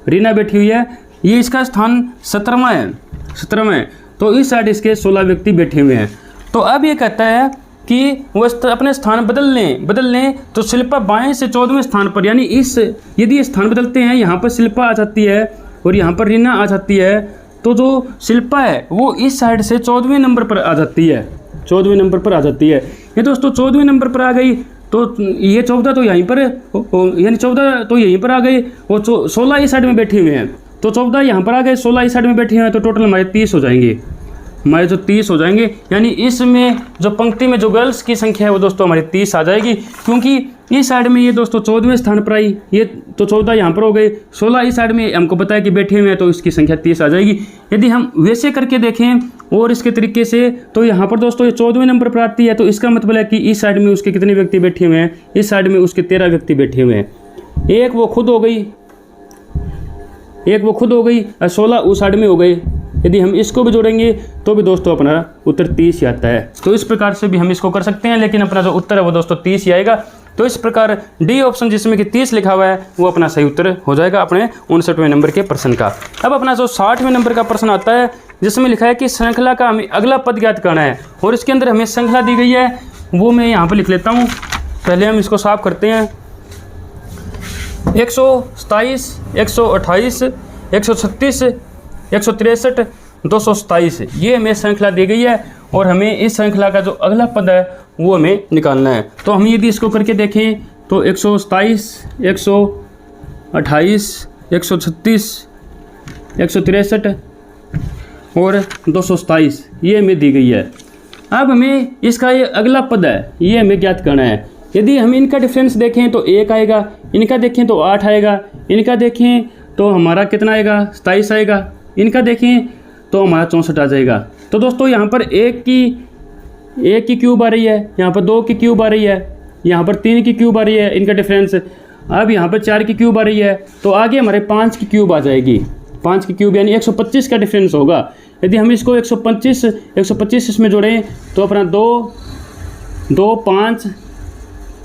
रीना बैठी हुई है, ये इसका स्थान 17वां है, 17वां है। तो इस साइड इसके 16 व्यक्ति बैठे हुए हैं। तो अब ये कहता है कि वो अपने स्थान बदल लें तो शिल्पा बाएं से 14वें स्थान पर, यानी यदि ये स्थान बदलते हैं, यहाँ पर शिल्पा आ जाती है और यहाँ पर रीना आ जाती है, तो जो शिल्पा है वो इस साइड से 14वें नंबर पर आ जाती है, 14वें नंबर पर आ जाती है। ये दोस्तों 14वें नंबर पर आ गई तो ये 14 तो यहीं पर, यानी 14 तो यहीं पर आ गए और 16 इस साइड में बैठे हुए हैं, तो 14 यहाँ पर आ गए, 16 इस साइड में बैठे हुए हैं, तो टोटल हमारे 30 हो जाएंगे, हमारे जो 30 हो जाएंगे। यानी इसमें जो पंक्ति में जो गर्ल्स की संख्या है वो दोस्तों हमारी 30 आ जाएगी, क्योंकि इस साइड में ये दोस्तों 14वें स्थान पर आई, ये तो 14 यहाँ पर हो गए, 16 इस साइड में हमको पता है कि बैठे हुए हैं, तो इसकी संख्या 30 आ जाएगी। यदि हम वैसे करके देखें और इसके तरीके से, तो यहाँ पर दोस्तों ये 14वें नंबर पर आती है, तो इसका मतलब है कि इस साइड में उसके कितने व्यक्ति बैठे हुए हैं, इस साइड में उसके 13 व्यक्ति बैठे हुए हैं। एक वो खुद हो गई, 16 उस साइड में हो गए। यदि हम इसको भी जोड़ेंगे तो भी दोस्तों अपना उत्तर 30 ही आता है। तो इस प्रकार से भी हम इसको कर सकते हैं, लेकिन अपना जो उत्तर है वो दोस्तों 30 ही आएगा। तो इस प्रकार डी ऑप्शन जिसमें कि 30 लिखा हुआ है वो अपना सही उत्तर हो जाएगा अपने 59वें नंबर के प्रश्न का। अब अपना जो 60वें नंबर का प्रश्न आता है, जिसमें लिखा है कि श्रृंखला का हमें अगला पद ज्ञात करना है, और इसके अंदर हमें श्रृंखला दी गई है, वो मैं यहाँ पर लिख लेता हूँ। पहले हम इसको साफ करते हैं। 127, 128, 136, 163, 227 ये हमें श्रृंखला दी गई है, और हमें इस श्रृंखला का जो अगला पद है वो हमें निकालना है। तो हम यदि इसको करके देखें तो 127, 128, 136, 163 और 227 ये हमें दी गई है। अब हमें इसका ये अगला पद है ये हमें ज्ञात करना है। यदि हम इनका डिफरेंस देखें तो 1 आएगा, इनका देखें तो 8 आएगा, इनका देखें तो हमारा कितना आएगा 27 आएगा, इनका देखें तो हमारा 64 आ जाएगा। तो दोस्तों यहाँ पर 1 की क्यूब आ रही है, यहाँ पर 2 की क्यूब आ रही है, यहाँ पर 3 की क्यूब आ रही है इनका डिफरेंस। अब यहाँ पर 4 की क्यूब आ रही है, तो आगे हमारे 5 की क्यूब आ जाएगी, 5 की क्यूब यानी 125 का डिफरेंस होगा। यदि हम इसको 125 इसमें जोड़ें तो अपना 2, 5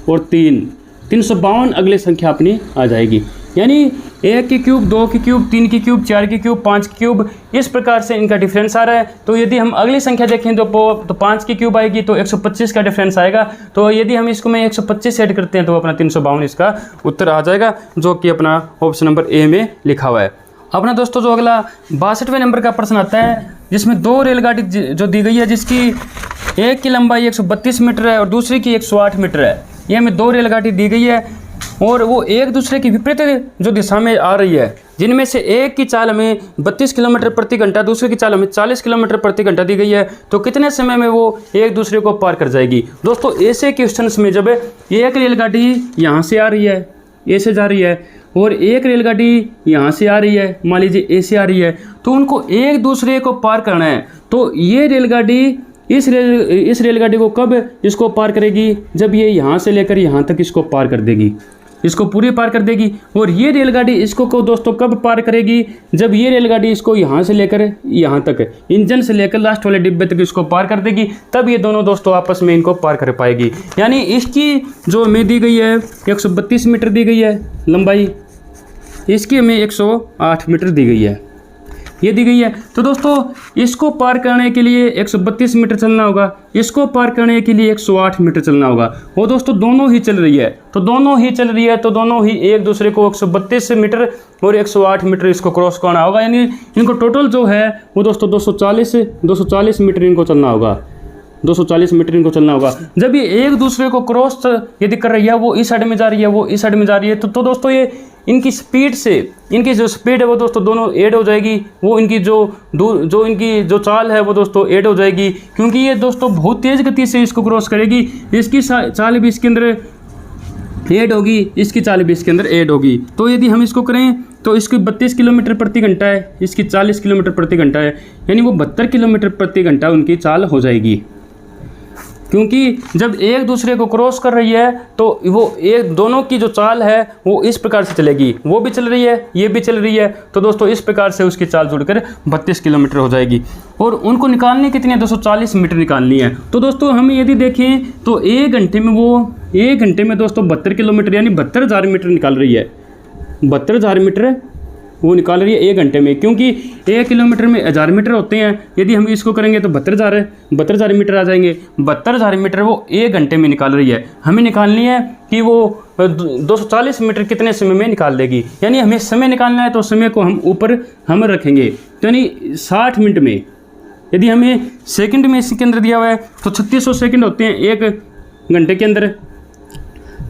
और 352 अगली संख्या अपनी आ जाएगी। यानी 1 की क्यूब, 2 की क्यूब, 3 की क्यूब, 4 की क्यूब, 5 की क्यूब, इस प्रकार से इनका डिफरेंस आ रहा है। तो यदि हम अगली संख्या देखें तो 5 की क्यूब आएगी, तो 125 का डिफरेंस आएगा। तो यदि हम इसको में 125 ऐड करते हैं तो अपना 352 इसका उत्तर आ जाएगा, जो कि अपना ऑप्शन नंबर ए में लिखा हुआ है। अपना दोस्तों जो अगला 62वें नंबर का प्रश्न आता है, जिसमें 2 रेलगाड़ी जो दी गई है, जिसकी एक की लंबाई 132 मीटर है और दूसरी की 108 मीटर है। ये हमें 2 रेलगाड़ी दी गई है और वो एक दूसरे की विपरीत जो दिशा में आ रही है, जिनमें से एक की चाल हमें 32 किलोमीटर प्रति घंटा, दूसरे की चाल हमें 40 किलोमीटर प्रति घंटा दी गई है। तो कितने समय में वो एक दूसरे को पार कर जाएगी। दोस्तों ऐसे क्वेश्चंस में जब एक रेलगाड़ी यहाँ से आ रही है, ए से जा रही है, और एक रेलगाड़ी यहाँ से आ रही है, मान लीजिए ए से आ रही है, तो उनको एक दूसरे को पार करना है। तो ये रेलगाड़ी इस रेलगाड़ी को कब इसको पार करेगी, जब ये यहाँ से लेकर यहाँ तक इसको पार कर देगी, इसको पूरी पार कर देगी। और ये रेलगाड़ी इसको को दोस्तों कब पार करेगी, जब ये रेलगाड़ी इसको यहाँ से लेकर यहाँ तक, इंजन से लेकर लास्ट वाले डिब्बे तक इसको पार कर देगी, तब ये दोनों दोस्तों आपस में इनको पार कर पाएगी। यानी इसकी जो हमें दी गई है 132 मीटर दी गई है लंबाई, इसकी हमें 108 मीटर दी गई है, ये दी गई है। तो दोस्तों इसको पार करने के लिए 132 मीटर चलना होगा, इसको पार करने के लिए 108 मीटर चलना होगा। वो दोस्तों दोनों ही चल रही है, तो दोनों ही एक दूसरे को 132 मीटर और 108 मीटर इसको क्रॉस करना होगा। यानी इनको टोटल जो है वो दोस्तों 240 मीटर इनको चलना होगा, 240 मीटर इनको चलना होगा। जब ये एक दूसरे को क्रॉस यदि कर रही है, वो इस साइड में जा रही है, वो इस साइड में जा रही है, तो दोस्तों ये इनकी स्पीड से, इनकी जो स्पीड है वो दोस्तों दोनों ऐड हो जाएगी, वो इनकी जो इनकी जो चाल है वो दोस्तों ऐड हो जाएगी, क्योंकि ये दोस्तों बहुत तेज़ गति से इसको क्रॉस करेगी। इसकी चाल भी इसके अंदर ऐड होगी, इसकी चाल भी इसके अंदर ऐड होगी। तो यदि हम इसको करें तो इसकी 32 किलोमीटर प्रति घंटा है, इसकी 40 किलोमीटर प्रति घंटा है, यानी वो 72 किलोमीटर प्रति घंटा उनकी चाल हो जाएगी। क्योंकि जब एक दूसरे को क्रॉस कर रही है तो वो एक दोनों की जो चाल है वो इस प्रकार से चलेगी, वो भी चल रही है, ये भी चल रही है, तो दोस्तों इस प्रकार से उसकी चाल जुड़कर 32 किलोमीटर हो जाएगी। और उनको निकालनी कितनी है, 240 मीटर निकालनी है। तो दोस्तों हम यदि देखें तो एक घंटे में दोस्तों 72 किलोमीटर यानी 72,000 मीटर निकाल रही है, 72,000 मीटर वो निकाल रही है 1 घंटे में, क्योंकि 1 किलोमीटर में 1000 मीटर होते हैं। यदि हम इसको करेंगे तो 72,000 मीटर आ जाएंगे। 72,000 मीटर वो 1 घंटे में निकाल रही है। हमें निकालनी है कि वो 240 मीटर कितने समय में निकाल देगी। यानी हमें समय निकालना है तो समय को हम ऊपर हम रखेंगे, तो यानी 60 मिनट में। यदि हमें सेकंड में इसके अंदर दिया हुआ है तो 3600 सेकंड होते हैं 1 घंटे के अंदर।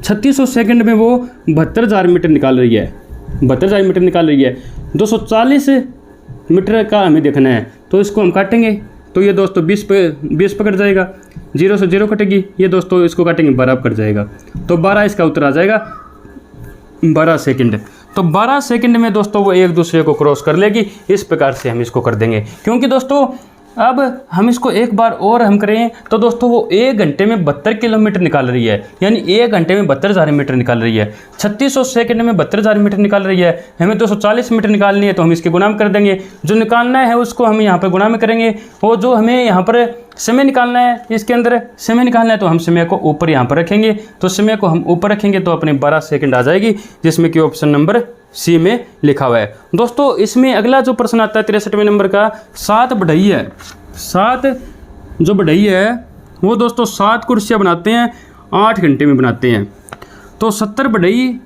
3600 सेकंड में वो 72,000 मीटर निकाल रही है। 72,000 मीटर निकाल रही है। 240 मीटर का हमें देखना है, तो इसको हम काटेंगे तो ये दोस्तों 20 पे कट जाएगा। 0 से 0 कटेगी, ये दोस्तों इसको काटेंगे 12 कट जाएगा, तो 12 इसका उत्तर आ जाएगा 12 सेकंड। तो 12 सेकंड में दोस्तों वो एक दूसरे को क्रॉस कर लेगी। इस प्रकार से हम इसको कर देंगे, क्योंकि दोस्तों अब हम इसको एक बार और हम करें तो दोस्तों वो 1 घंटे में 72 किलोमीटर निकाल रही है। यानी 1 घंटे में 72,000 मीटर निकाल रही है। 3600 सेकंड में 72,000 मीटर निकाल रही है। हमें 240 मीटर निकालनी है, तो हम इसके गुणा में कर देंगे। जो निकालना है उसको हम यहाँ पर गुणा में करेंगे, और जो हमें यहाँ पर समय निकालना है, इसके अंदर समय निकालना है, तो हम समय को ऊपर यहाँ पर रखेंगे। तो समय को हम ऊपर रखेंगे तो अपने 12 सेकंड आ जाएगी, जिसमें कि ऑप्शन नंबर सी में लिखा हुआ है। दोस्तों इसमें अगला जो प्रश्न आता है 63वें नंबर का, 7 बढ़ई है। 7 जो बढ़ई है वो दोस्तों 7 कुर्सियाँ बनाते हैं, 8 घंटे में बनाते हैं। तो 70 बढ़ई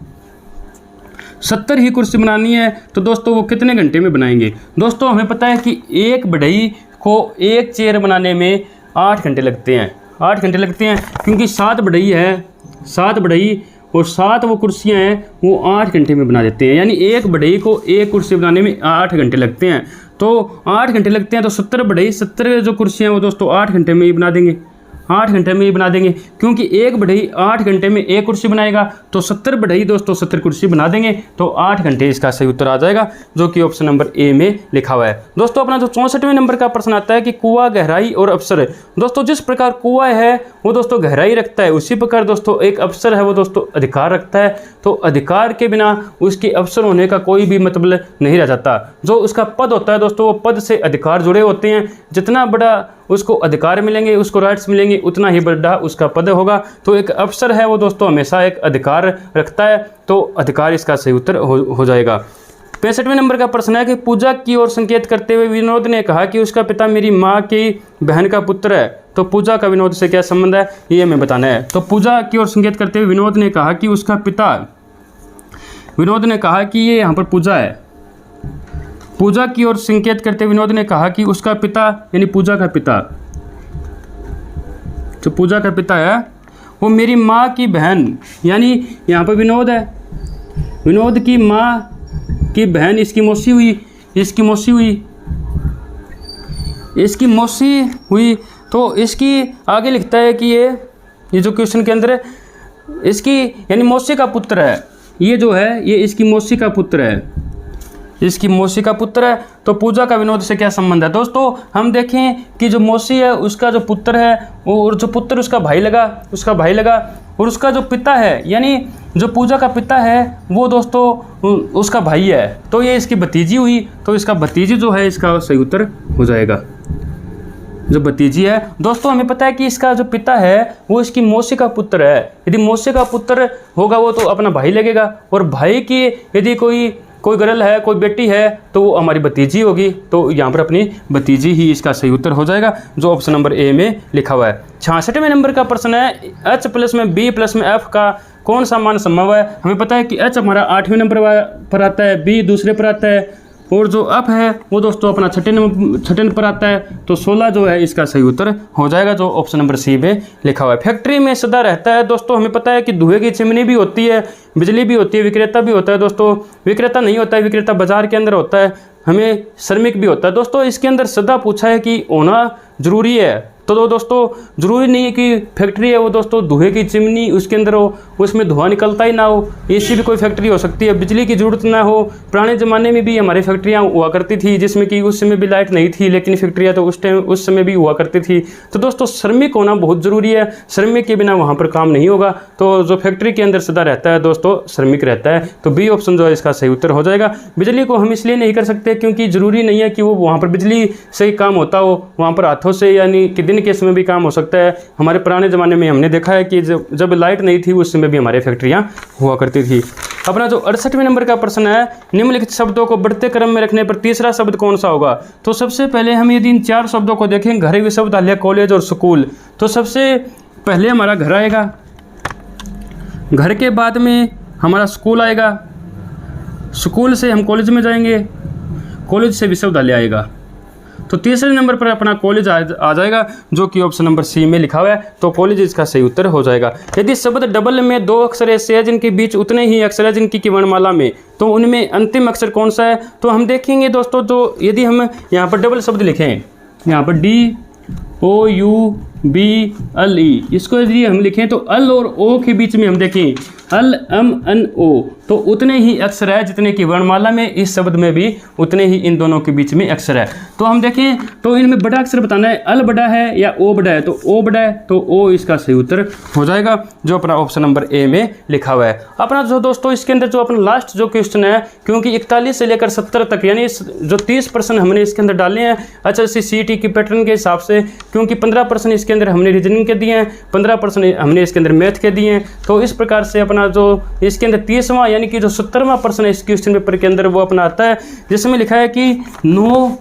70 ही कुर्सी बनानी है, तो दोस्तों वो कितने घंटे में बनाएंगे। दोस्तों हमें पता है कि एक बढ़ई को एक चेयर बनाने में 8 घंटे लगते हैं। 8 घंटे लगते हैं, क्योंकि 7 बढ़ई है, 7 बढ़ई और 7 वो कुर्सियाँ हैं वो 8 घंटे में बना देते हैं। यानी एक बढ़ई को एक कुर्सी बनाने में 8 घंटे लगते हैं। तो 8 घंटे लगते हैं, तो 70 बढ़ई 70 जो कुर्सियाँ हैं वो दोस्तों 8 घंटे में ही बना देंगे। 8 घंटे में ही बना देंगे, क्योंकि एक बढ़ई 8 घंटे में एक कुर्सी बनाएगा, तो 70 बढ़ई दोस्तों 70 कुर्सी बना देंगे, तो 8 घंटे इसका सही उत्तर आ जाएगा, जो कि ऑप्शन नंबर ए में लिखा हुआ है। दोस्तों अपना जो 64वें नंबर का प्रश्न आता है कि कुआं, गहराई और अवसर। दोस्तों जिस प्रकार कुआं है वो दोस्तों गहराई रखता है, उसी प्रकार दोस्तों एक अवसर है वो दोस्तों अधिकार रखता है। तो अधिकार के बिना उसके अवसर होने का कोई भी मतलब नहीं रह जाता। जो उसका पद होता है दोस्तों, वो पद से अधिकार जुड़े होते हैं। जितना बड़ा उसको अधिकार मिलेंगे, उसको राइट्स मिलेंगे, उतना ही बड़ा उसका पद होगा। तो एक अवसर है वो दोस्तों हमेशा एक अधिकार रखता है, तो अधिकार इसका सही उत्तर हो जाएगा। 65वें नंबर का प्रश्न है कि पूजा की ओर संकेत करते हुए विनोद ने कहा कि उसका पिता मेरी माँ की बहन का पुत्र है। तो पूजा का विनोद से क्या संबंध है, ये हमें बताना है। तो पूजा की ओर संकेत करते हुए विनोद ने कहा कि उसका पिता, विनोद ने कहा कि ये यहाँ पर पूजा है। पूजा की ओर संकेत करते विनोद ने कहा कि उसका पिता, यानी पूजा का पिता, जो पूजा का पिता है वो मेरी माँ की बहन, यानी यहाँ पर विनोद है, विनोद की माँ की बहन इसकी मौसी हुई, इसकी मौसी हुई, इसकी मौसी हुई। तो इसकी आगे लिखता है कि ये जो क्वेश्चन के अंदर है, इसकी यानी मौसी का पुत्र है। ये जो है ये इसकी मौसी का पुत्र है, इसकी मौसी का पुत्र है। तो पूजा का विनोद से क्या संबंध है। दोस्तों हम देखें कि जो मौसी है उसका जो पुत्र है, और जो पुत्र उसका भाई लगा, उसका भाई लगा, और उसका जो पिता है यानी जो पूजा का पिता है वो दोस्तों उसका भाई है। तो ये इसकी भतीजी हुई, तो इसका भतीजी जो है इसका सही उत्तर हो जाएगा, जो भतीजी है। दोस्तों हमें पता है कि इसका जो पिता है वो इसकी मौसी का पुत्र है। यदि मौसी का पुत्र होगा वो तो अपना भाई लगेगा, और भाई की यदि कोई गर्ल है, कोई बेटी है, तो वो हमारी भतीजी होगी। तो यहाँ पर अपनी भतीजी ही इसका सही उत्तर हो जाएगा, जो ऑप्शन नंबर ए में लिखा हुआ है। 66वें नंबर का प्रश्न है H प्लस में B प्लस में F का कौन सा मान संभव है। हमें पता है कि H हमारा 8वें नंबर पर आता है, B दूसरे पर आता है, और जो F है वो दोस्तों अपना 6ठे नंबर पर आता है। तो 16 जो है इसका सही उत्तर हो जाएगा, जो ऑप्शन नंबर सी में लिखा हुआ है। फैक्ट्री में सदा रहता है। दोस्तों हमें पता है कि धुएं की चिमनी भी होती है, बिजली भी होती है, विक्रेता भी होता है। दोस्तों विक्रेता नहीं होता है, विक्रेता बाजार के अंदर होता है। हमें श्रमिक भी होता है। दोस्तों इसके अंदर सदा पूछा है कि होना जरूरी है, तो दोस्तों जरूरी नहीं है कि फैक्ट्री है वो दोस्तों धुएं की चिमनी उसके अंदर हो, उसमें धुआं निकलता ही ना हो। ऐसी भी कोई फैक्ट्री हो सकती है, बिजली की जरूरत ना हो। पुराने ज़माने में भी हमारी फैक्ट्रियाँ हुआ करती थी, जिसमें कि उस समय भी लाइट नहीं थी, लेकिन फैक्ट्रियाँ तो उस समय भी हुआ करती थी। तो दोस्तों श्रमिक होना बहुत ज़रूरी है, श्रमिक के बिना वहाँ पर काम नहीं होगा। तो जो फैक्ट्री के अंदर सदा रहता है दोस्तों श्रमिक रहता है। तो बी ऑप्शन जो है इसका सही उत्तर हो जाएगा। बिजली को हम इसलिए नहीं कर सकते क्योंकि ज़रूरी नहीं है कि वो वहाँ पर बिजली से ही काम होता हो, वहाँ पर हाथों से यानी कि दिन दिन के समय भी काम हो सकता है। हमारे पुराने ज़माने में हमने देखा है कि जब लाइट नहीं थी उस समय भी हमारे फैक्ट्रियाँ हुआ करती थी। अपना जो 68वें नंबर का प्रश्न है, निम्नलिखित शब्दों को बढ़ते क्रम में रखने पर तीसरा शब्द कौन सा होगा। तो सबसे पहले हम यदि इन 4 शब्दों को देखें, घर, विश्वविद्यालय, कॉलेज और स्कूल, तो सबसे पहले हमारा घर आएगा, घर के बाद में हमारा स्कूल आएगा, स्कूल से हम कॉलेज में जाएंगे, कॉलेज से विश्वविद्यालय आएगा। तो तीसरे नंबर पर अपना कॉलेज आ जाएगा, जो कि ऑप्शन नंबर सी में लिखा हुआ है। तो कॉलेज इसका सही उत्तर हो जाएगा। यदि शब्द डबल में 2 अक्षर ऐसे हैं जिनके बीच उतने ही अक्षर हैं जिनकी की वर्णमाला में, तो उनमें अंतिम अक्षर कौन सा है। तो हम देखेंगे दोस्तों, तो यदि हम यहाँ पर डबल शब्द लिखें, यहाँ पर DOUBLE, इसको यदि हम लिखें तो अल और ओ के बीच में हम देखें अल, अम, अन, ओ, तो उतने ही अक्षर है जितने की वर्णमाला में, इस शब्द में भी उतने ही इन दोनों के बीच में अक्षर है। तो हम देखें तो इनमें बड़ा अक्षर बताना है, अल बड़ा है या ओ बड़ा है, तो ओ बड़ा है, तो ओ इसका सही उत्तर हो जाएगा, जो अपना ऑप्शन नंबर ए में लिखा हुआ है। अपना जो दोस्तों इसके अंदर जो अपना लास्ट जो क्वेश्चन है, क्योंकि 41 से लेकर 70 तक यानी जो 30% हमने इसके अंदर डाले हैं HSC CET की पैटर्न के हिसाब से, क्योंकि 15% इसके अंदर हमने रीजनिंग के दिए हैं, 15% हमने इसके अंदर मैथ के दिए हैं। तो इस प्रकार से अपना जो इसके अंदर 30वां यानी कि जो 70वां प्रश्न है इस क्वेश्चन पेपर के अंदर वो अपना आता है, जिसमें लिखा है कि 9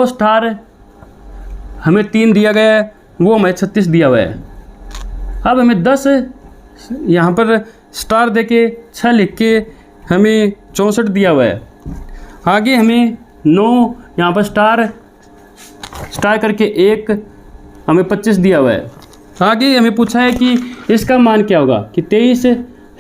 स्टार हमें 3 दिया गया है, वो हमें 36 दिया हुआ है। अब हमें 10 यहाँ पर स्टार देके 6 लिख के हमें 64 दिया हुआ है। आगे हमें 9 यहाँ पर स्टार करके 1 हमें 25 दिया हुआ है। आगे हमें पूछा है कि इसका मान क्या होगा, कि 23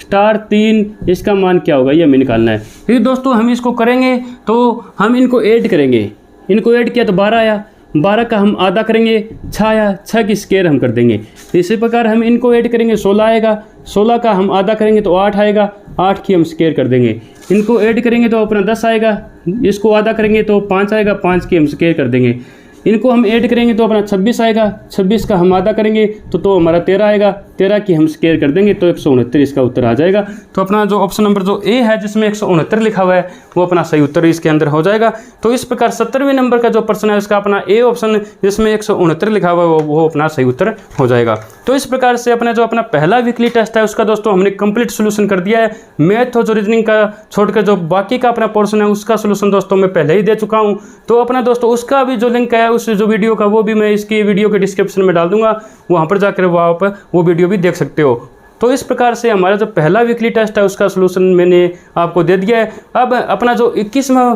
स्टार 3 इसका मान क्या होगा, ये हमें निकालना है। फिर दोस्तों हम इसको करेंगे तो हम इनको ऐड करेंगे, इनको ऐड किया तो 12 आया, 12 का हम आधा करेंगे 6 आया, 6 की स्क्वायर हम कर देंगे। इसी प्रकार हम इनको ऐड करेंगे 16 आएगा, 16 का हम आधा करेंगे तो 8 आएगा, 8 की हम स्क्वायर कर देंगे। इनको ऐड करेंगे तो अपना 10 आएगा, इसको आधा करेंगे तो 5 आएगा, 5 की हम स्क्वायर कर देंगे। इनको हम ऐड करेंगे तो अपना 26 आएगा, 26 का हम आधा करेंगे तो हमारा 13 आएगा, 13 की हम स्क्वायर कर देंगे तो 169 इसका उत्तर आ जाएगा। तो अपना जो ऑप्शन नंबर जो ए है जिसमें 169 लिखा हुआ है वो अपना सही उत्तर इसके अंदर हो जाएगा। तो इस प्रकार 70वें नंबर का जो प्रश्न है उसका अपना ए ऑप्शन जिसमें 169 लिखा हुआ है वो अपना सही उत्तर हो जाएगा। तो इस प्रकार से अपना जो अपना पहला वीकली टेस्ट है उसका दोस्तों हमने कंप्लीट सोल्यूशन कर दिया है। मैथ और जो रीजनिंग का छोड़कर जो बाकी का अपना पोर्शन है उसका सोल्यूशन दोस्तों मैं पहले ही दे चुका हूँ। तो अपना दोस्तों उसका भी जो लिंक है उस जो वीडियो का वो भी मैं इसकी वीडियो के डिस्क्रिप्शन में डाल दूंगा, वहाँ पर जाकर आप वो वीडियो भी देख सकते हो। तो इस प्रकार से हमारा जो पहला वीकली टेस्ट है उसका सोल्यूशन मैंने आपको दे दिया है। अब अपना जो 21वां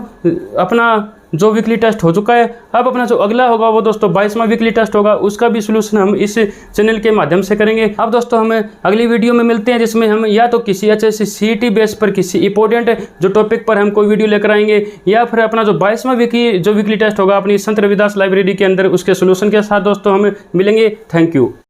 अपना जो वीकली टेस्ट हो चुका है, अब अपना जो अगला होगा वो दोस्तों 22वां वीकली टेस्ट होगा, उसका भी सोल्यूशन हम इस चैनल के माध्यम से करेंगे। अब दोस्तों हम अगली वीडियो में मिलते हैं जिसमें हम या तो किसी HSC CET बेस पर किसी इंपॉर्टेंट जो टॉपिक पर हम कोई वीडियो लेकर आएंगे, या फिर अपना जो 22वां वीकली टेस्ट होगा अपनी संत रविदास लाइब्रेरी के अंदर उसके सोल्यूशन के साथ दोस्तों हम मिलेंगे। Thank you.